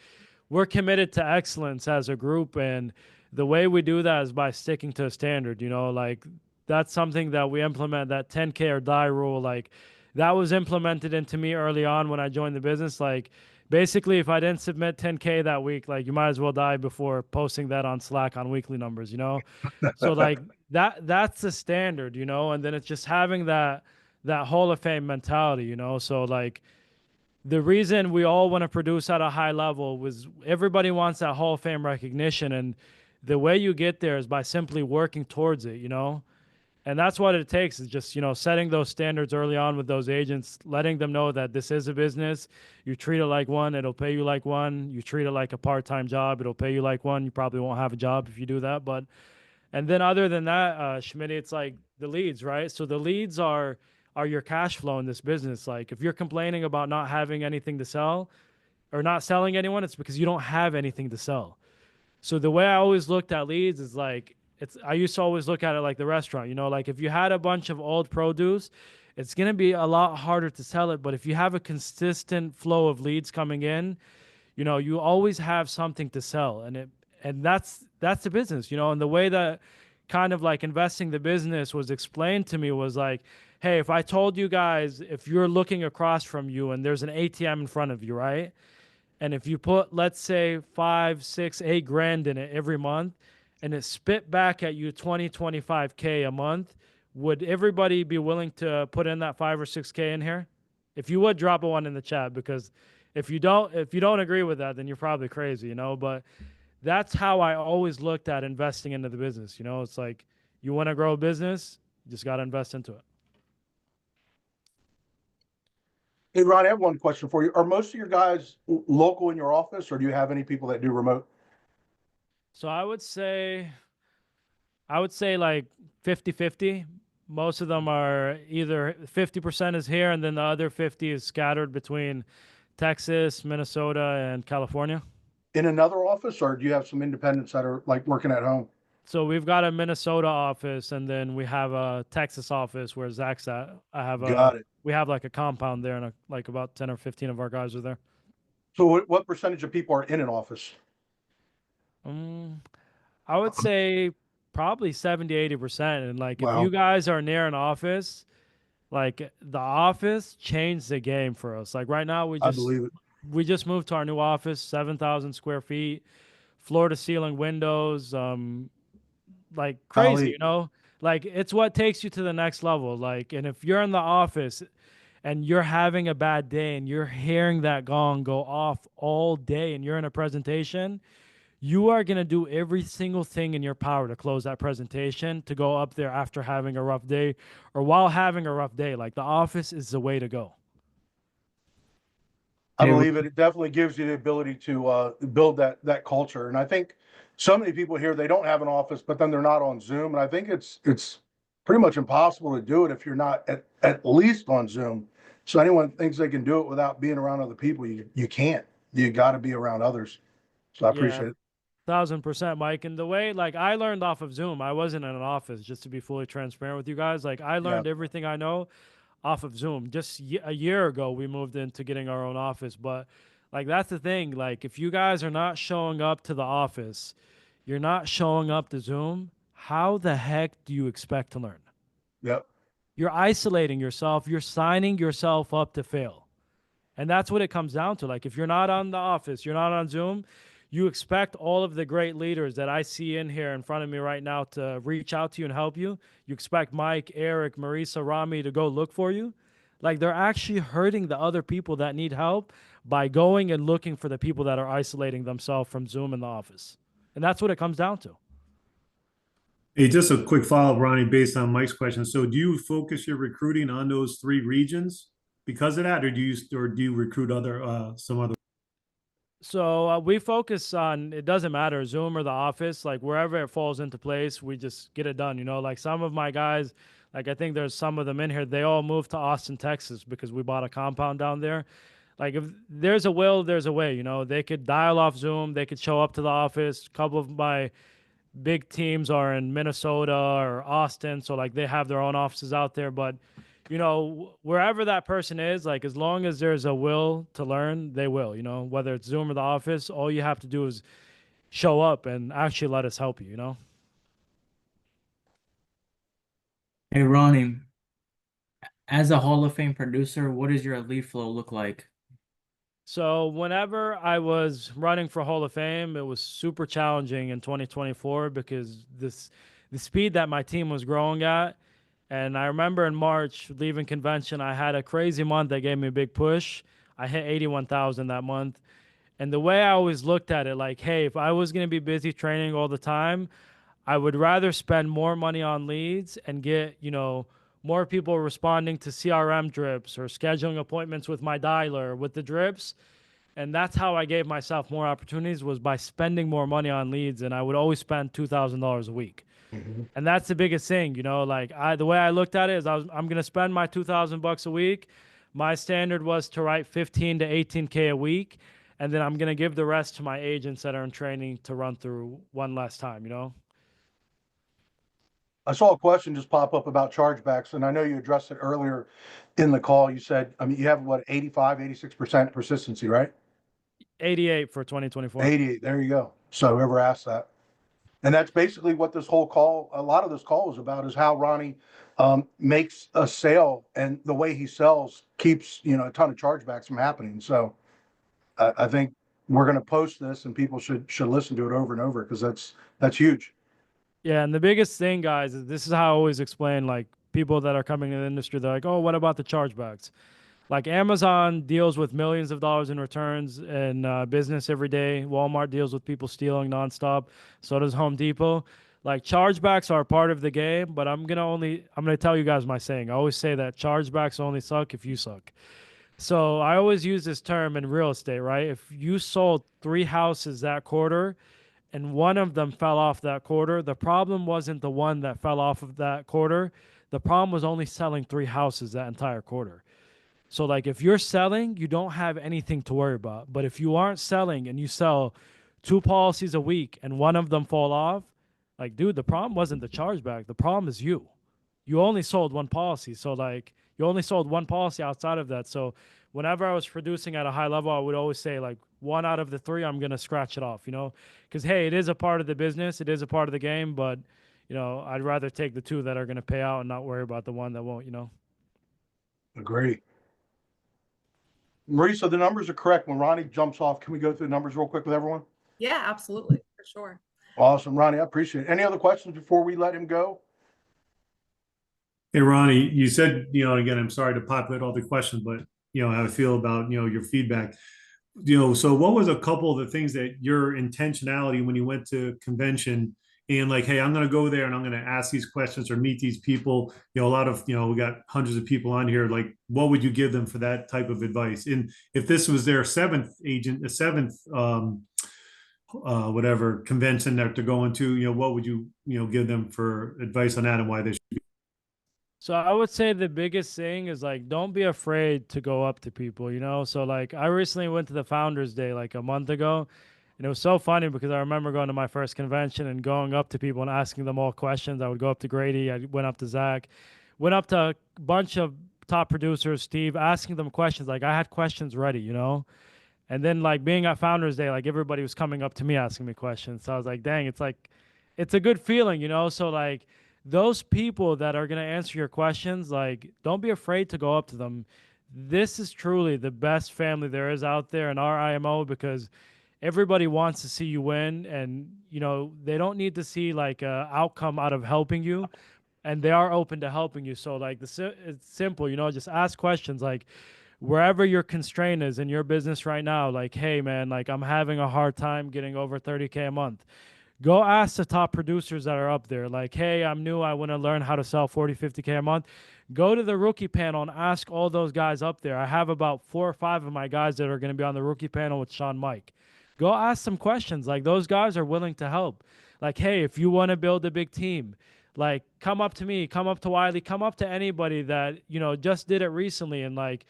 we're committed to excellence as a group. And the way we do that is by sticking to a standard, like that's something that we implement, that 10K or die rule. Like that was implemented into me early on when I joined the business. Like basically, if I didn't submit 10K that week, like you might as well die before posting that on Slack on weekly numbers, So like that's the standard, and then it's just having that Hall of Fame mentality, So like the reason we all want to produce at a high level was everybody wants that Hall of Fame recognition, and the way you get there is by simply working towards it, And that's what it takes is just, setting those standards early on with those agents, letting them know that this is a business. You treat it like one, it'll pay you like one. You treat it like a part-time job, it'll pay you like one. You probably won't have a job if you do that. And then other than that, Schmidt, it's like the leads, right? So the leads are your cash flow in this business. Like if you're complaining about not having anything to sell or not selling anyone, it's because you don't have anything to sell. So the way I always looked at leads is like I used to always look at it like the restaurant, like if you had a bunch of old produce, it's going to be a lot harder to sell it. But if you have a consistent flow of leads coming in, you always have something to sell. And that's the business, and the way that kind of like investing the business was explained to me was like, hey, if I told you guys, if you're looking across from you and there's an ATM in front of you, right? And if you put, let's say, 5, 6, 8 grand in it every month, and it spit back at you 20, 25K a month, would everybody be willing to put in that 5 or 6K in here? If you would, drop a one in the chat, because if you don't agree with that, then you're probably crazy, But that's how I always looked at investing into the business. It's like you want to grow a business, you just got to invest into it. Hey, Ron, I have one question for you. Are most of your guys local in your office, or do you have any people that do remote? So I would say like 50-50. Most of them are either 50% is here and then the other 50 is scattered between Texas, Minnesota, and California. In another office, or do you have some independents that are like working at home? So we've got a Minnesota office and then we have a Texas office where Zach's at. Got it. We have like a compound there, and like about 10 or 15 of our guys are there. So what percentage of people are in an office? I would say probably 70-80%. And like if Wow. you guys are near an office, like the office changed the game for us. Like right now I believe it. we just moved to our new office, 7,000 square feet, floor to ceiling windows, like crazy, Golly. Like it's what takes you to the next level. Like, and if you're in the office and you're having a bad day and you're hearing that gong go off all day and you're in a presentation, you are going to do every single thing in your power to close that presentation, to go up there after having a rough day or while having a rough day. Like the office is the way to go. I believe it. It definitely gives you the ability to build that culture. And I think so many people here, they don't have an office, but then they're not on Zoom. And I think it's pretty much impossible to do it if you're not at least on Zoom. So anyone thinks they can do it without being around other people, you can't. You got to be around others. So I Yeah, appreciate it. 1,000%, Mike. And the way, like, I learned off of Zoom. I wasn't in an office, just to be fully transparent with you guys. Like, I Yeah. learned everything I know off of Zoom. Just a year ago, we moved into getting our own office. But, like, that's the thing. Like, if you guys are not showing up to the office, you're not showing up to Zoom, how the heck do you expect to learn? Yep. You're isolating yourself. You're signing yourself up to fail. And that's what it comes down to. Like, if you're not on the office, you're not on Zoom, you expect all of the great leaders that I see in here in front of me right now to reach out to you and help you. You expect Mike, Eric, Marisa, Rami to go look for you. Like, they're actually hurting the other people that need help by going and looking for the people that are isolating themselves from Zoom in the office. And that's what it comes down to. Hey, just a quick follow-up, Ronnie, based on Mike's question. So do you focus your recruiting on those three regions because of that, or do you recruit some other? So we focus on, it doesn't matter, Zoom or the office, like wherever it falls into place, we just get it done. You know, like some of my guys, like I think there's some of them in here, they all moved to Austin, Texas because we bought a compound down there. Like if there's a will, there's a way, you know, they could dial off Zoom, they could show up to the office. A couple of my big teams are in Minnesota or Austin, so like they have their own offices out there. But you know, wherever that person is, like as long as there's a will to learn, they will. You know, whether it's Zoom or the office, all you have to do is show up and actually let us help you. You know. Hey Ronnie, as a Hall of Fame producer, what does your lead flow look like? So whenever I was running for Hall of Fame, it was super challenging in 2024 because the speed that my team was growing at. And I remember in March leaving convention, I had a crazy month that gave me a big push. I hit 81,000 that month. And the way I always looked at it, like, hey, if I was going to be busy training all the time, I would rather spend more money on leads and get, you know, more people responding to CRM drips or scheduling appointments with my dialer with the drips. And that's how I gave myself more opportunities, was by spending more money on leads. And I would always spend $2,000 a week. And that's the biggest thing, you know, like the way I looked at it is I'm going to spend my $2,000 a week. My standard was to write 15 to 18K a week. And then I'm going to give the rest to my agents that are in training to run through one last time, you know? I saw a question just pop up about chargebacks, and I know you addressed it earlier in the call. You said, I mean, you have what, 85, 86% persistency, right? 88 for 2024. 88. There you go. So whoever asked that. And that's basically what this whole call, a lot of this call is about, is how Ronnie makes a sale, and the way he sells keeps, you know, a ton of chargebacks from happening. So I think we're going to post this, and people should listen to it over and over, because that's huge. Yeah, and the biggest thing, guys, is this is how I always explain, like, people that are coming in the industry, they're like, oh, what about the chargebacks? Like, Amazon deals with millions of dollars in returns in business every day. Walmart deals with people stealing nonstop. So does Home Depot. Like, chargebacks are part of the game, but I'm gonna tell you guys my saying. I always say that chargebacks only suck if you suck. So I always use this term in real estate, right? If you sold 3 houses that quarter and one of them fell off that quarter, the problem wasn't the one that fell off of that quarter. The problem was only selling 3 houses that entire quarter. So like if you're selling, you don't have anything to worry about. But if you aren't selling and you sell 2 policies a week and one of them fall off, like, dude, the problem wasn't the chargeback. The problem is you. You only sold 1 policy. So like you only sold 1 policy outside of that. So whenever I was producing at a high level, I would always say like 1 out of the 3, I'm going to scratch it off, you know, because, hey, it is a part of the business. It is a part of the game. But, you know, I'd rather take the 2 that are going to pay out and not worry about the 1 that won't, you know. Agree. Marisa, the numbers are correct. When Ronnie jumps off, can we go through the numbers real quick with everyone? Yeah, absolutely, for sure. Awesome, Ronnie. I appreciate it. Any other questions before we let him go? Hey, Ronnie, you said, you know, again, I'm sorry to populate all the questions, but, you know, how I feel about, you know, your feedback. You know, so what was a couple of the things that your intentionality when you went to convention and like, hey, I'm going to go there and I'm going to ask these questions or meet these people, you know, a lot of, you know, we got hundreds of people on here. Like, what would you give them for that type of advice? And if this was their 7th agent, a 7th, whatever convention that they're going to, you know, what would you, you know, give them for advice on that and why they should be? So I would say the biggest thing is like, don't be afraid to go up to people, you know? So like I recently went to the Founders Day like a month ago, and it was so funny because I remember going to my first convention and going up to people and asking them all questions. I would go up to Grady, I went up to Zach, went up to a bunch of top producers, Steve, asking them questions. Like I had questions ready, you know? And then like being at Founders Day, like everybody was coming up to me asking me questions. So I was like, dang, it's like, it's a good feeling, you know? So like, those people that are going to answer your questions, like, don't be afraid to go up to them. This is truly the best family there is out there in our IMO, because everybody wants to see you win, and you know, they don't need to see like a outcome out of helping you, and they are open to helping you. So like it's simple, you know, just ask questions like, wherever your constraint is in your business right now, like, hey man, like I'm having a hard time getting over 30K a month. Go ask the top producers that are up there. Like, hey, I'm new. I want to learn how to sell 40, 50K a month. Go to the rookie panel and ask all those guys up there. I have about 4 or 5 of my guys that are going to be on the rookie panel with Sean Mike. Go ask some questions. Like, those guys are willing to help. Like, hey, if you want to build a big team, like, come up to me, come up to Wiley, come up to anybody that, you know, just did it recently. And like,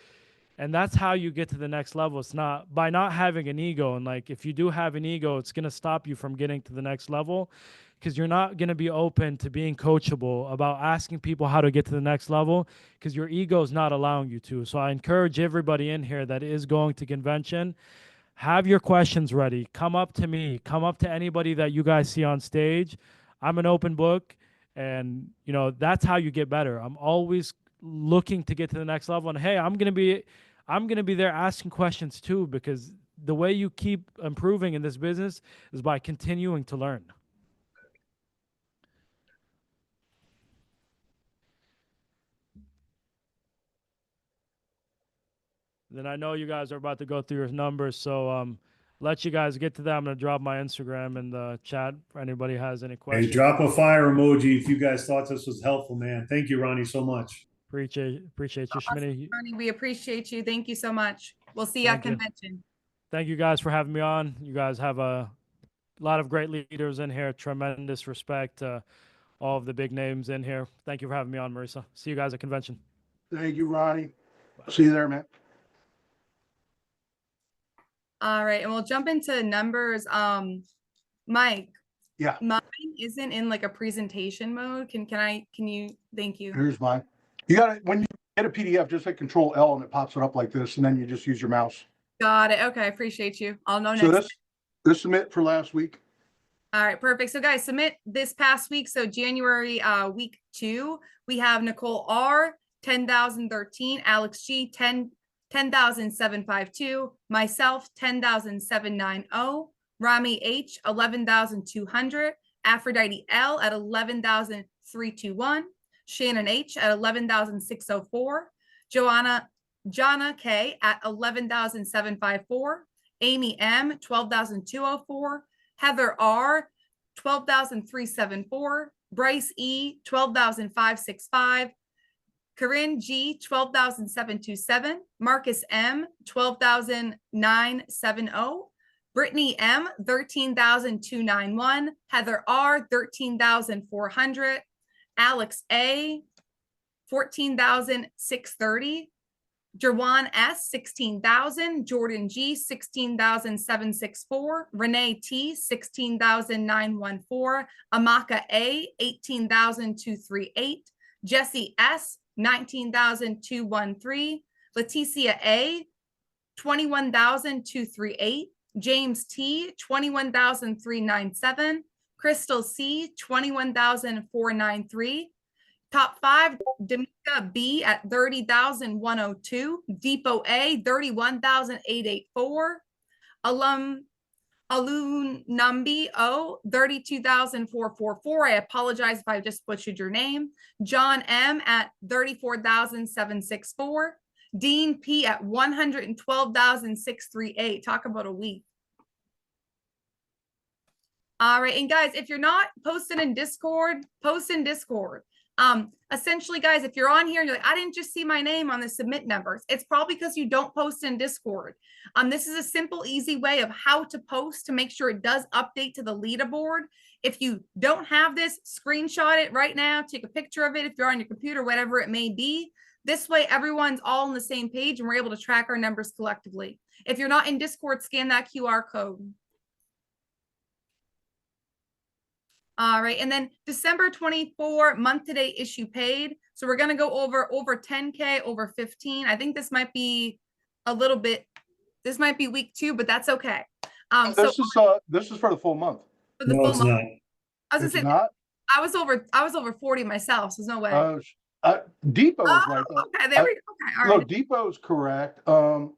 and that's how you get to the next level. It's not by not having an ego. And like, if you do have an ego, it's going to stop you from getting to the next level, because you're not going to be open to being coachable about asking people how to get to the next level, because your ego is not allowing you to. So I encourage everybody in here that is going to convention, have your questions ready. Come up to me, come up to anybody that you guys see on stage. I'm an open book, and you know, that's how you get better. I'm always looking to get to the next level. And hey, I'm going to be there asking questions too, because the way you keep improving in this business is by continuing to learn. Then I know you guys are about to go through your numbers, so let you guys get to that. I'm going to drop my Instagram in the chat for anybody who has any questions. Hey, drop a fire emoji if you guys thought this was helpful, man. Thank you, Ronnie, so much. Appreciate you, Shmini. Ronnie, we appreciate you. Thank you so much. We'll see you at convention. Thank you guys for having me on. You guys have a lot of great leaders in here. Tremendous respect to all of the big names in here. Thank you for having me on, Marisa. See you guys at convention. Thank you, Ronnie. See you there, man. All right, and we'll jump into numbers. Mike. Yeah. Mine isn't in like a presentation mode. Can you, thank you. Here's mine. You gotta, when you get a PDF, just hit Control L and it pops it up like this, and then you just use your mouse. Got it. Okay, I appreciate you. I'll know So next. this submit for last week. All right, perfect. So guys, submit this past week. So January week 2, we have Nicole R, 10,013, Alex G, 10,752, myself, 10,790, Rami H, 11,200, Aphrodite L at 11,321, Shannon H at 11,604, Jonna K at 11,754, Amy M, 12,204, Heather R, 12,374, Bryce E, 12,565, Corinne G, 12,727, Marcus M, 12,970, Brittany M, 13,291, Heather R, 13,400, Alex A, 14,630, Jerwan S, 16,000, Jordan G, 16,764, Renee T, 16,914, Amaka A, 18,238, Jesse S, 19,213, Leticia A, 21,238, James T, 21,397, Crystal C, 21,493, top 5, D'Amica B at 30,102, Depot A, 31,884, Alunambi O, 32,444. I apologize if I just butchered your name. John M at 34,764. Dean P at 112,638. Talk about a week. All right, and guys, if you're not posting in Discord, post in Discord. Essentially, guys, if you're on here and you're like, I didn't just see my name on the submit numbers, it's probably because you don't post in Discord. This is a simple, easy way of how to post to make sure it does update to the leaderboard. If you don't have this, screenshot it right now, take a picture of it if you're on your computer, whatever it may be. This way, everyone's all on the same page and we're able to track our numbers collectively. If you're not in Discord, scan that QR code. All right, and then December 24 month to date issue paid. So we're going to go over 10K, over 15. I think this might be a little bit, this might be week 2, but that's okay. This is for the full month. No, it's not. I was It's gonna say, not? I was over 40 myself, so there's no way. Depot is Oh, right there. okay, there we go. Okay, all right. Look, Depot's correct. I don't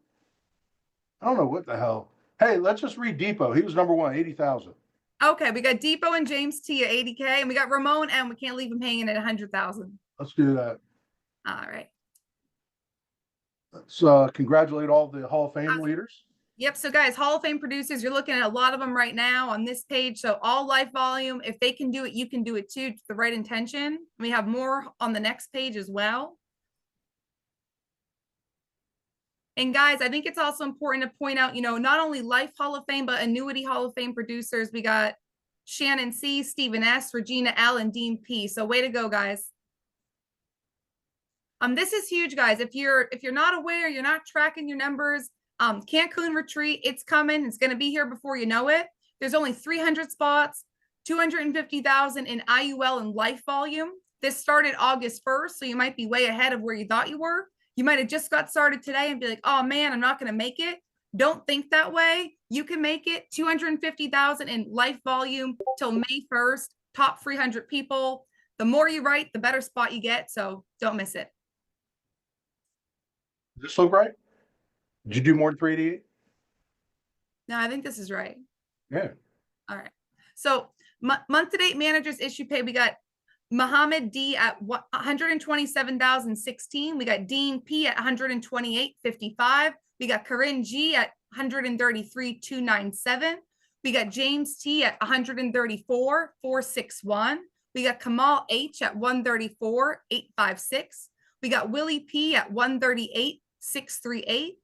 know what the hell. Hey, let's just read Depot. He was number one, 80,000. Okay, we got Depot and James T at 80K, and we got Ramon M. We can't leave him hanging at 100,000. Let's do that. All right. Let's congratulate all the Hall of Fame leaders. Yep. So guys, Hall of Fame producers, you're looking at a lot of them right now on this page. So all life volume, if they can do it, you can do it too. The right intention. We have more on the next page as well. And guys, I think it's also important to point out, not only Life Hall of Fame, but Annuity Hall of Fame producers. We got Shannon C, Stephen S, Regina L, and Dean P. So way to go, guys. This is huge, guys. If you're not aware, you're not tracking your numbers. Cancun retreat, it's coming. It's going to be here before you know it. There's only 300 spots, 250,000 in IUL and life volume. This started August 1st, so you might be way ahead of where you thought you were. You might have just got started today and be like, oh man, I'm not going to make it. Don't think that way. You can make it. 250,000 in life volume till May 1st. Top 300 people. The more you write, the better spot you get. So don't miss it. Does this look right? Did you do more than 388? No, I think this is right. Yeah. All right. So month to date managers issue pay, we got Muhammad D at 127,016. We got Dean P at 128.55. We got Corinne G at 133,297. We got James T at 134,461. We got Kamal H at 134,856. We got Willie P at 138,638.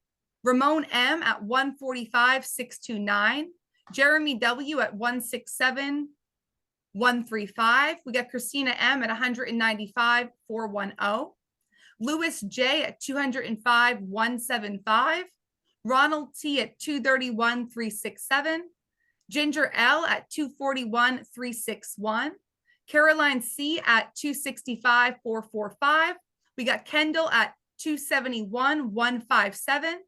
Ramon M at 145,629. Jeremy W at 167,135. We got Christina M at 195,410. Lewis J at 205,175. Ronald T at 231,367. Ginger L at 241,361. Caroline C at 265,445. We got Kendall at 271,157.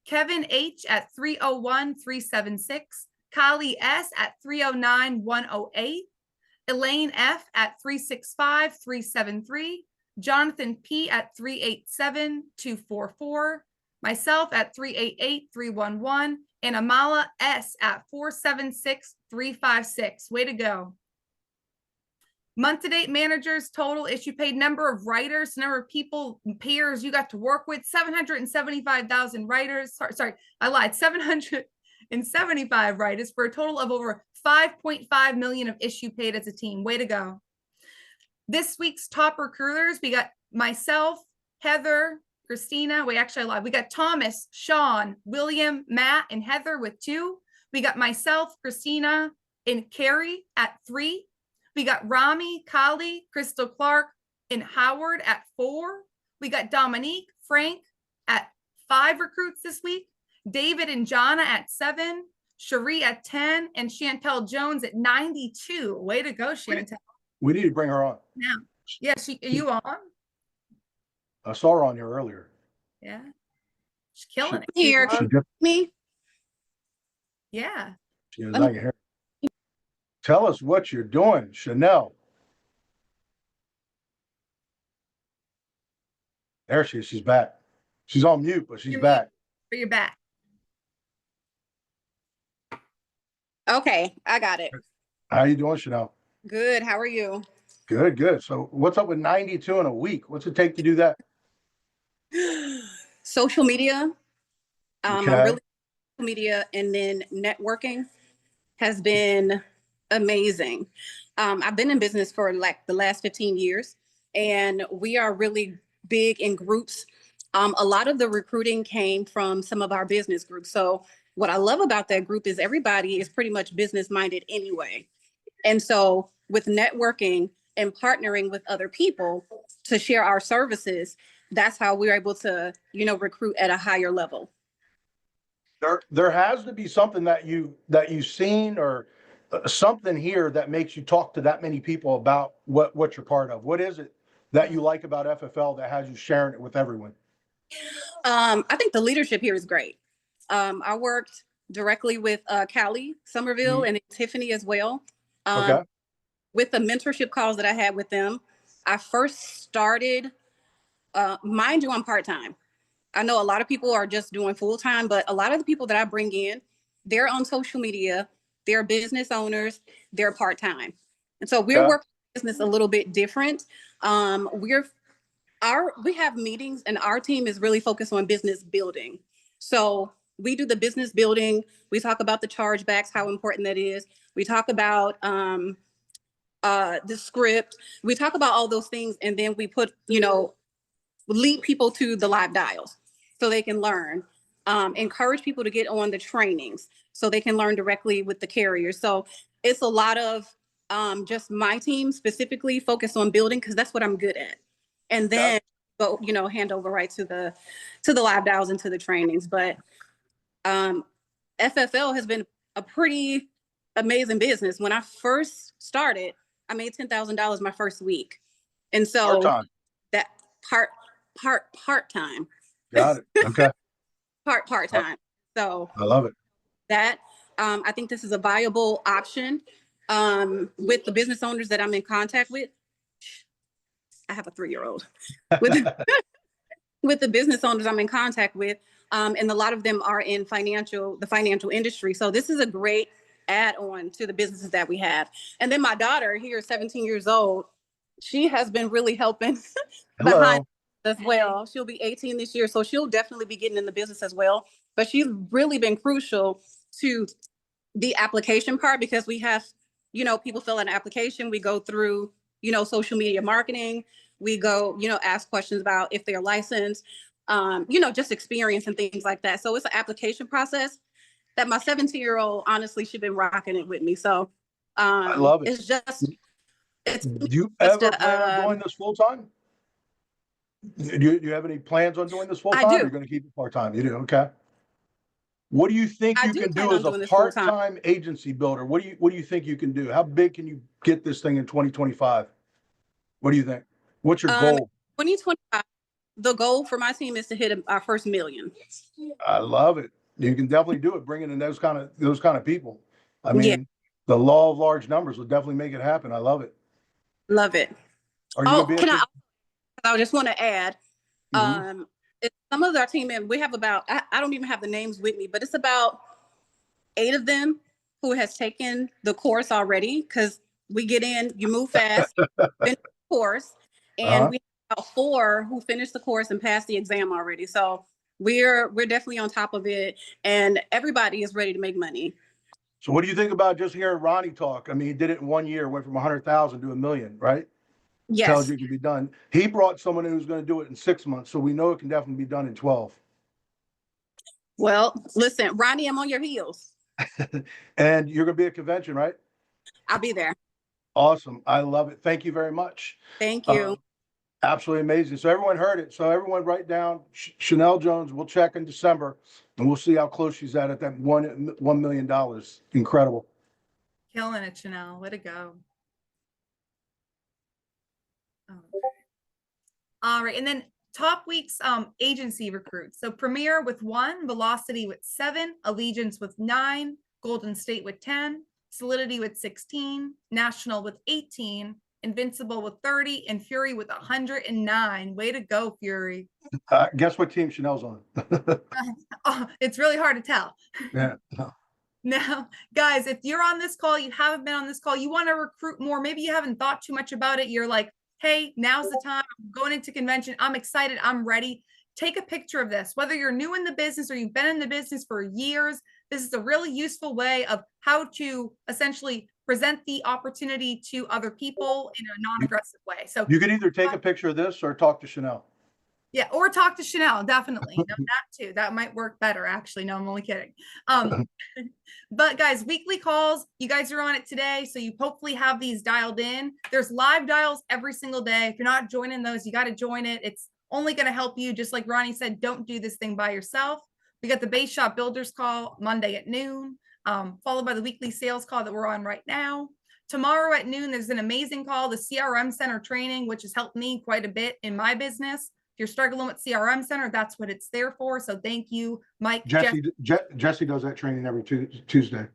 Kevin H at 301,376. Kali S at 309,108. Elaine F at 365,373. Jonathan P at 387,244. Myself at 388,311. And Amala S at 476,356. Way to go. Month to date managers, total issue paid, number of writers, number of people, peers you got to work with, 775,000 writers. Sorry, I lied. 775 writers for a total of over 5.5 million of issue paid as a team. Way to go. This week's top recruiters, we got myself, Heather, Christina. We actually lied. We got Thomas, Sean, William, Matt, and Heather with 2. We got myself, Christina, and Carrie at 3. We got Rami, Kali, Crystal Clark, and Howard at 4. We got Dominique, Frank at 5 recruits this week. David and Jonna at 7. Cherie at 10. And Chantel Jones at 92. Way to go, Chantel. We need to bring her on. Now, yeah, are you on? I saw her on here earlier. Yeah. She's killing it. Here, me. Yeah. She is, I can hear. Tell us what you're doing, Chanel. There she is. She's back. She's on mute, but she's back. But you're back. Okay, I got it. How you doing, Chanel? Good. How are you? Good, good. So what's up with 92 in a week? What's it take to do that? Social media. I'm Okay. really social media, and then networking has been amazing. I've been in business for like the last 15 years, and we are really big in groups. A lot of the recruiting came from some of our business groups. So what I love about that group is everybody is pretty much business minded anyway. And so with networking and partnering with other people to share our services, that's how we're able to, recruit at a higher level. There has to be something that you've seen or something here that makes you talk to that many people about what you're part of. What is it that you like about FFL that has you sharing it with everyone? I think the leadership here is great. I worked directly with Callie Somerville and Tiffany as well. Okay. with the mentorship calls that I had with them, I first started, mind you, I'm part-time. I know a lot of people are just doing full-time, but a lot of the people that I bring in, they're on social media, they're business owners, they're part-time. And so we're working business a little bit different. We have meetings and our team is really focused on business building. So we do the business building. We talk about the chargebacks, how important that is. We talk about the script. We talk about all those things. And then we put, lead people to the live dials so they can learn. Encourage people to get on the trainings so they can learn directly with the carriers. So it's a lot of just my team specifically focused on building because that's what I'm good at. And then go, hand over right to the live dials and to the trainings. But FFL has been a pretty amazing business. When I first started, I made $10,000 my first week. And so that part-time. Got it. Okay. part-time. So I love it. That I think this is a viable option with the business owners that I'm in contact with. I have a 3-year-old. With the business owners I'm in contact with, and a lot of them are in the financial industry. So this is a great add-on to the businesses that we have. And then my daughter here, 17 years old, she has been really helping behind as well. She'll be 18 this year, so she'll definitely be getting in the business as well. But she's really been crucial to the application part because we have, people fill out an application. We go through, social media marketing. We go, ask questions about if they're licensed, just experience and things like that. So it's an application process that my 17-year-old, honestly, she's been rocking it with me. So I love it. Do you ever plan on doing this full time? Do you have any plans on doing this full time? Or you're going to keep it part time? You do, okay. What do you think you can do as a part-time agency builder? What do you think you can do? How big can you get this thing in 2025? What do you think? What's your goal? 2025, the goal for my team is to hit our first million. I love it. You can definitely do it, bringing in those kind of people. I mean, the law of large numbers will definitely make it happen. I love it. Love it. I just want to add, some of our team, and we have about, I don't even have the names with me, but it's about 8 of them who has taken the course already because we get in, you move fast, finish the course, and we have about 4 who finished the course and passed the exam already. So we're definitely on top of it, and everybody is ready to make money. So what do you think about just hearing Ronnie talk? I mean, he did it in 1 year, went from 100,000 to $1 million, right? Yes. Tells you it can be done. He brought someone who's going to do it in 6 months, so we know it can definitely be done in 12. Well, listen, Ronnie, I'm on your heels. And you're going to be at convention, right? I'll be there. Awesome. I love it. Thank you very much. Thank you. Absolutely amazing. So everyone heard it. So everyone write down Chanel Jones. We'll check in December and we'll see how close she's at that $1 million. Incredible. Killing it, Chanel. Way to go. All right. And then top weeks agency recruits. So Premier with 1, Velocity with 7, Allegiance with 9, Golden State with 10, Solidity with 16, National with 18, Invincible with 30, and Fury with 109. Way to go, Fury. Guess what team Chanel's on? It's really hard to tell. Yeah. Now, guys, if you're on this call, you haven't been on this call, you want to recruit more, maybe you haven't thought too much about it. You're like, hey, now's the time. I'm going into convention. I'm excited. I'm ready. Take a picture of this. Whether you're new in the business or you've been in the business for years, this is a really useful way of how to essentially present the opportunity to other people in a non-aggressive way. So you can either take a picture of this or talk to Chanel. Yeah, or talk to Chanel, definitely. That too. That might work better, actually. No, I'm only kidding. But guys, weekly calls, you guys are on it today, so you hopefully have these dialed in. There's live dials every single day. If you're not joining those, you got to join it. It's only going to help you. Just like Ronnie said, don't do this thing by yourself. We got the Base Shop Builders call Monday at noon, followed by the weekly sales call that we're on right now. Tomorrow at noon, there's an amazing call, the CRM Center training, which has helped me quite a bit in my business. If you're struggling with CRM Center, that's what it's there for. So thank you, Mike. Jesse does that training every Tuesday.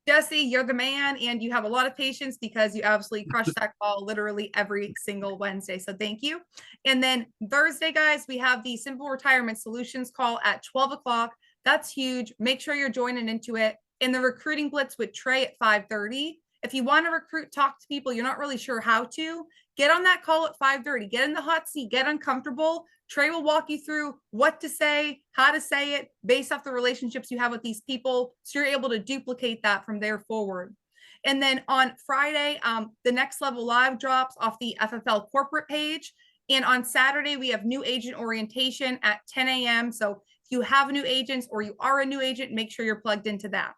Jesse, you're the man, and you have a lot of patience because you absolutely crush that call literally every single Wednesday. So thank you. And then Thursday, guys, we have the Simple Retirement Solutions call at 12 o'clock. That's huge. Make sure you're joining into it. And the recruiting blitz with Trey at 5:30. If you want to recruit, talk to people, you're not really sure how to, get on that call at 5:30. Get in the hot seat, get uncomfortable. Trey will walk you through what to say, how to say it based off the relationships you have with these people. So you're able to duplicate that from there forward. And then on Friday, the Next Level Live drops off the FFL corporate page. And on Saturday, we have new agent orientation at 10 a.m. So if you have new agents or you are a new agent, make sure you're plugged into that.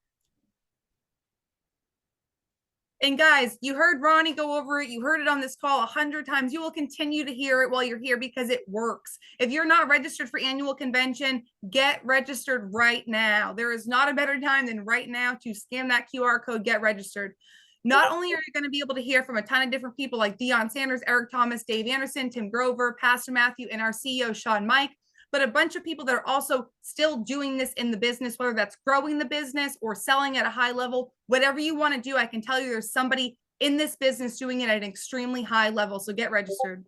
And guys, you heard Ronnie go over it. You heard it on this call 100 times. You will continue to hear it while you're here because it works. If you're not registered for annual convention, get registered right now. There is not a better time than right now to scan that QR code, get registered. Not only are you going to be able to hear from a ton of different people like Deion Sanders, Eric Thomas, Dave Anderson, Tim Grover, Pastor Matthew, and our CEO, Sean Mike, but a bunch of people that are also still doing this in the business, whether that's growing the business or selling at a high level, whatever you want to do, I can tell you there's somebody in this business doing it at an extremely high level. So get registered.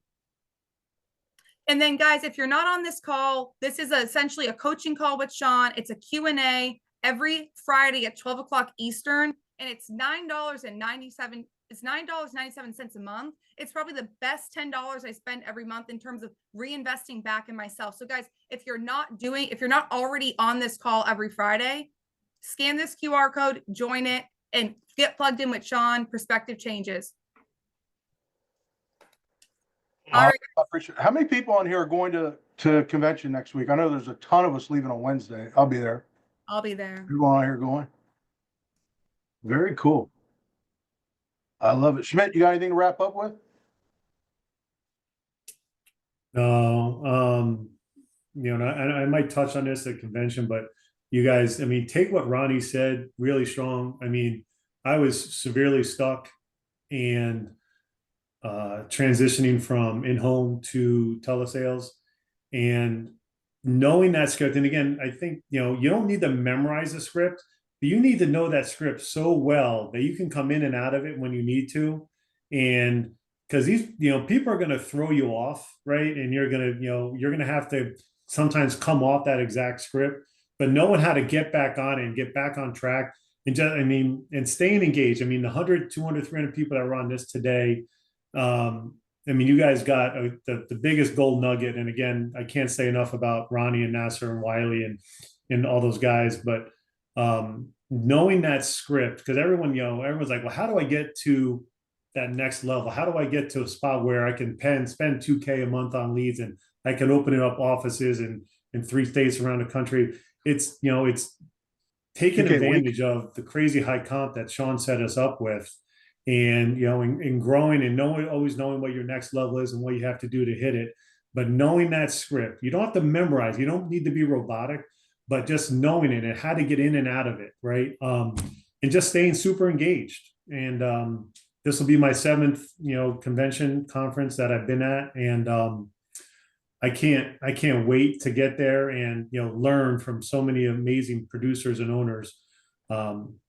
And then guys, if you're not on this call, this is essentially a coaching call with Sean. It's a Q&A every Friday at 12 o'clock Eastern, and it's $9.97. It's $9.97 a month. It's probably the best $10 I spend every month in terms of reinvesting back in myself. So guys, if you're not already on this call every Friday, scan this QR code, join it, and get plugged in with Sean. Perspective changes. All right. I appreciate it. How many people on here are going to convention next week? I know there's a ton of us leaving on Wednesday. I'll be there. I'll be there. People on here going? Very cool. I love it. Schmidt, you got anything to wrap up with? No, I might touch on this at convention, but you guys, I mean, take what Ronnie said really strong. I mean, I was severely stuck and transitioning from in-home to telesales, and knowing that script. And again, I think, you don't need to memorize the script, but you need to know that script so well that you can come in and out of it when you need to. And because these, people are going to throw you off, right? And you're going to have to sometimes come off that exact script, but knowing how to get back on it and get back on track and and staying engaged. I mean, the 100, 200, 300 people that were on this today, you guys got the biggest gold nugget. And again, I can't say enough about Ronnie and Nasser and Wiley and all those guys, but knowing that script, because everyone's like, well, how do I get to that next level? How do I get to a spot where I can spend $2K a month on leads and I can open up offices in 3 states around the country? It's taking advantage of the crazy high comp that Sean set us up with, and and growing and always knowing what your next level is and what you have to do to hit it. But knowing that script, you don't have to memorize, you don't need to be robotic, but just knowing it and how to get in and out of it, right? And just staying super engaged. And this will be my 7th, convention conference that I've been at, and I can't wait to get there and learn from so many amazing producers and owners.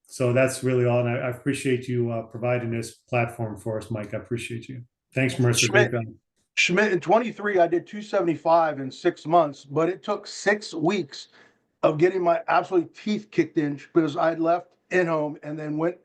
So that's really all, and I appreciate you providing this platform for us, Mike. I appreciate you. Thanks, Marissa. Schmidt, in 23, I did 275 in 6 months, but it took 6 weeks of getting my absolute teeth kicked in because I left in-home and then went,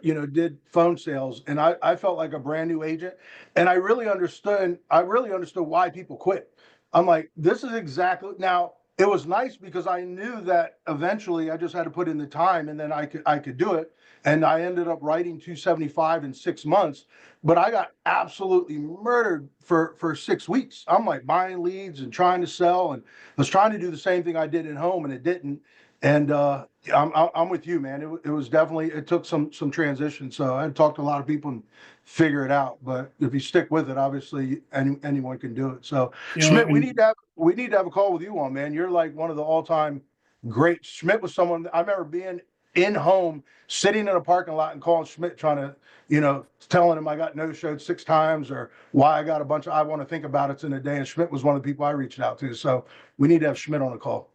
did phone sales. And I felt like a brand new agent. And I really understood why people quit. I'm like, this is exactly, now it was nice because I knew that eventually I just had to put in the time and then I could do it. And I ended up writing 275 in 6 months, but I got absolutely murdered for 6 weeks. I'm like buying leads and trying to sell, and I was trying to do the same thing I did at home, and it didn't. And I'm with you, man. It was definitely, it took some transition. So I had to talk to a lot of people and figure it out. But if you stick with it, obviously anyone can do it. So Schmidt, we need to have a call with you on, man. You're like one of the all-time greats. Schmidt was someone I remember being in home, sitting in a parking lot and calling Schmidt, trying to, telling him I got no-showed 6 times or why I got a bunch of I want to think about it in a day. And Schmidt was one of the people I reached out to. So we need to have Schmidt on the call.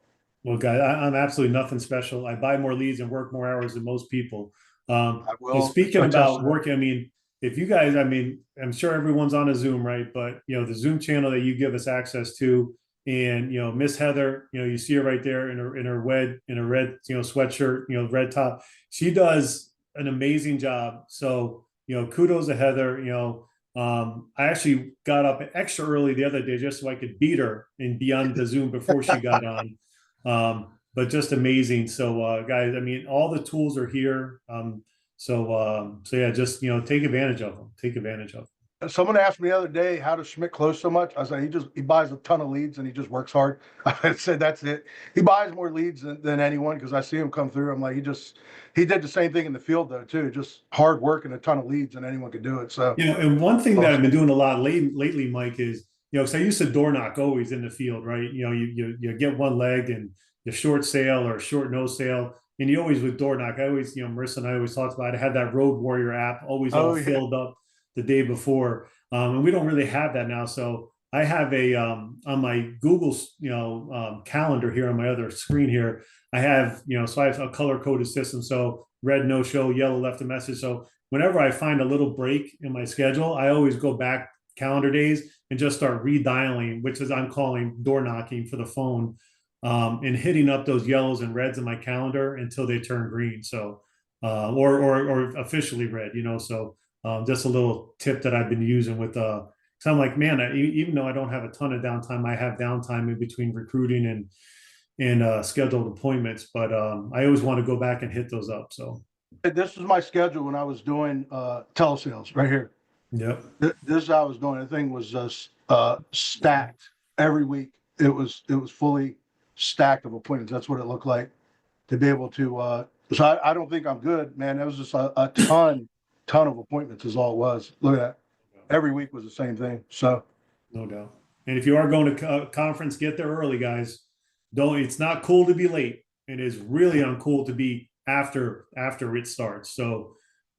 Well, guys, I'm absolutely nothing special. I buy more leads and work more hours than most people. I So will speaking attest to about that. working, I mean, if you guys, I mean, I'm sure everyone's on a Zoom, right? But the Zoom channel that you give us access to, and Miss Heather, you see her right there in her red sweatshirt, red top. She does an amazing job. So kudos to Heather. I actually got up extra early the other day just so I could beat her and be on the Zoom before she got on. But just amazing. So, guys, I mean, all the tools are here. So yeah, just take advantage of them. Take advantage of them. Someone asked me the other day, how does Schmidt close so much? I said, he buys a ton of leads and he just works hard. I said, that's it. He buys more leads than anyone, because I see him come through. I'm like, he did the same thing in the field though, too. Just hard work and a ton of leads, and anyone could do it. So, And one thing that I've been doing a lot lately, Mike, is, because I used to door knock always in the field, right? You get one leg and the short sale or short no sale. And you always would door knock. I always, Marissa and I always talked about it. I had that Road Warrior app always all filled up the day before. And we don't really have that now. So I have a on my Google calendar here on my other screen here. I have so I have a color coded system. So red no show, yellow left a message. So whenever I find a little break in my schedule, I always go back calendar days and just start redialing, which is I'm calling door knocking for the phone, and hitting up those yellows and reds in my calendar until they turn green. So or officially red, So just a little tip that I've been using with so I'm like, man, even though I don't have a ton of downtime, I have downtime in between recruiting and scheduled appointments, but I always want to go back and hit those up. So this was my schedule when I was doing telesales right here. yep. This is how I was doing. The thing was stacked every week. It was fully stacked of appointments. That's what it looked like, to be able to. So I don't think I'm good, man. It was just a ton of appointments is all it was. Look at that. Every week was the same thing. So no doubt. And if you are going to a conference, get there early, guys. It's not cool to be late. It is really uncool to be after it starts. So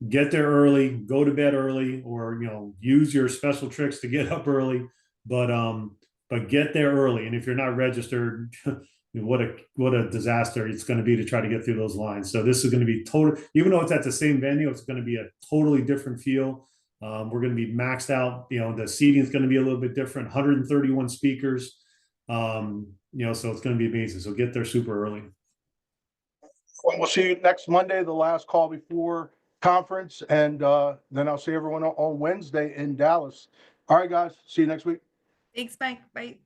get there early, go to bed early, or use your special tricks to get up early. But get there early. And if you're not registered, what a disaster it's going to be to try to get through those lines. So this is going to be total, even though it's at the same venue, it's going to be a totally different feel. We're going to be maxed out. The seating is going to be a little bit different. 131 speakers. So it's going to be amazing. So get there super early. we'll see you next Monday, the last call before conference, and then I'll see everyone on Wednesday in Dallas. All right, guys. See you next week. Thanks, Mike. Bye.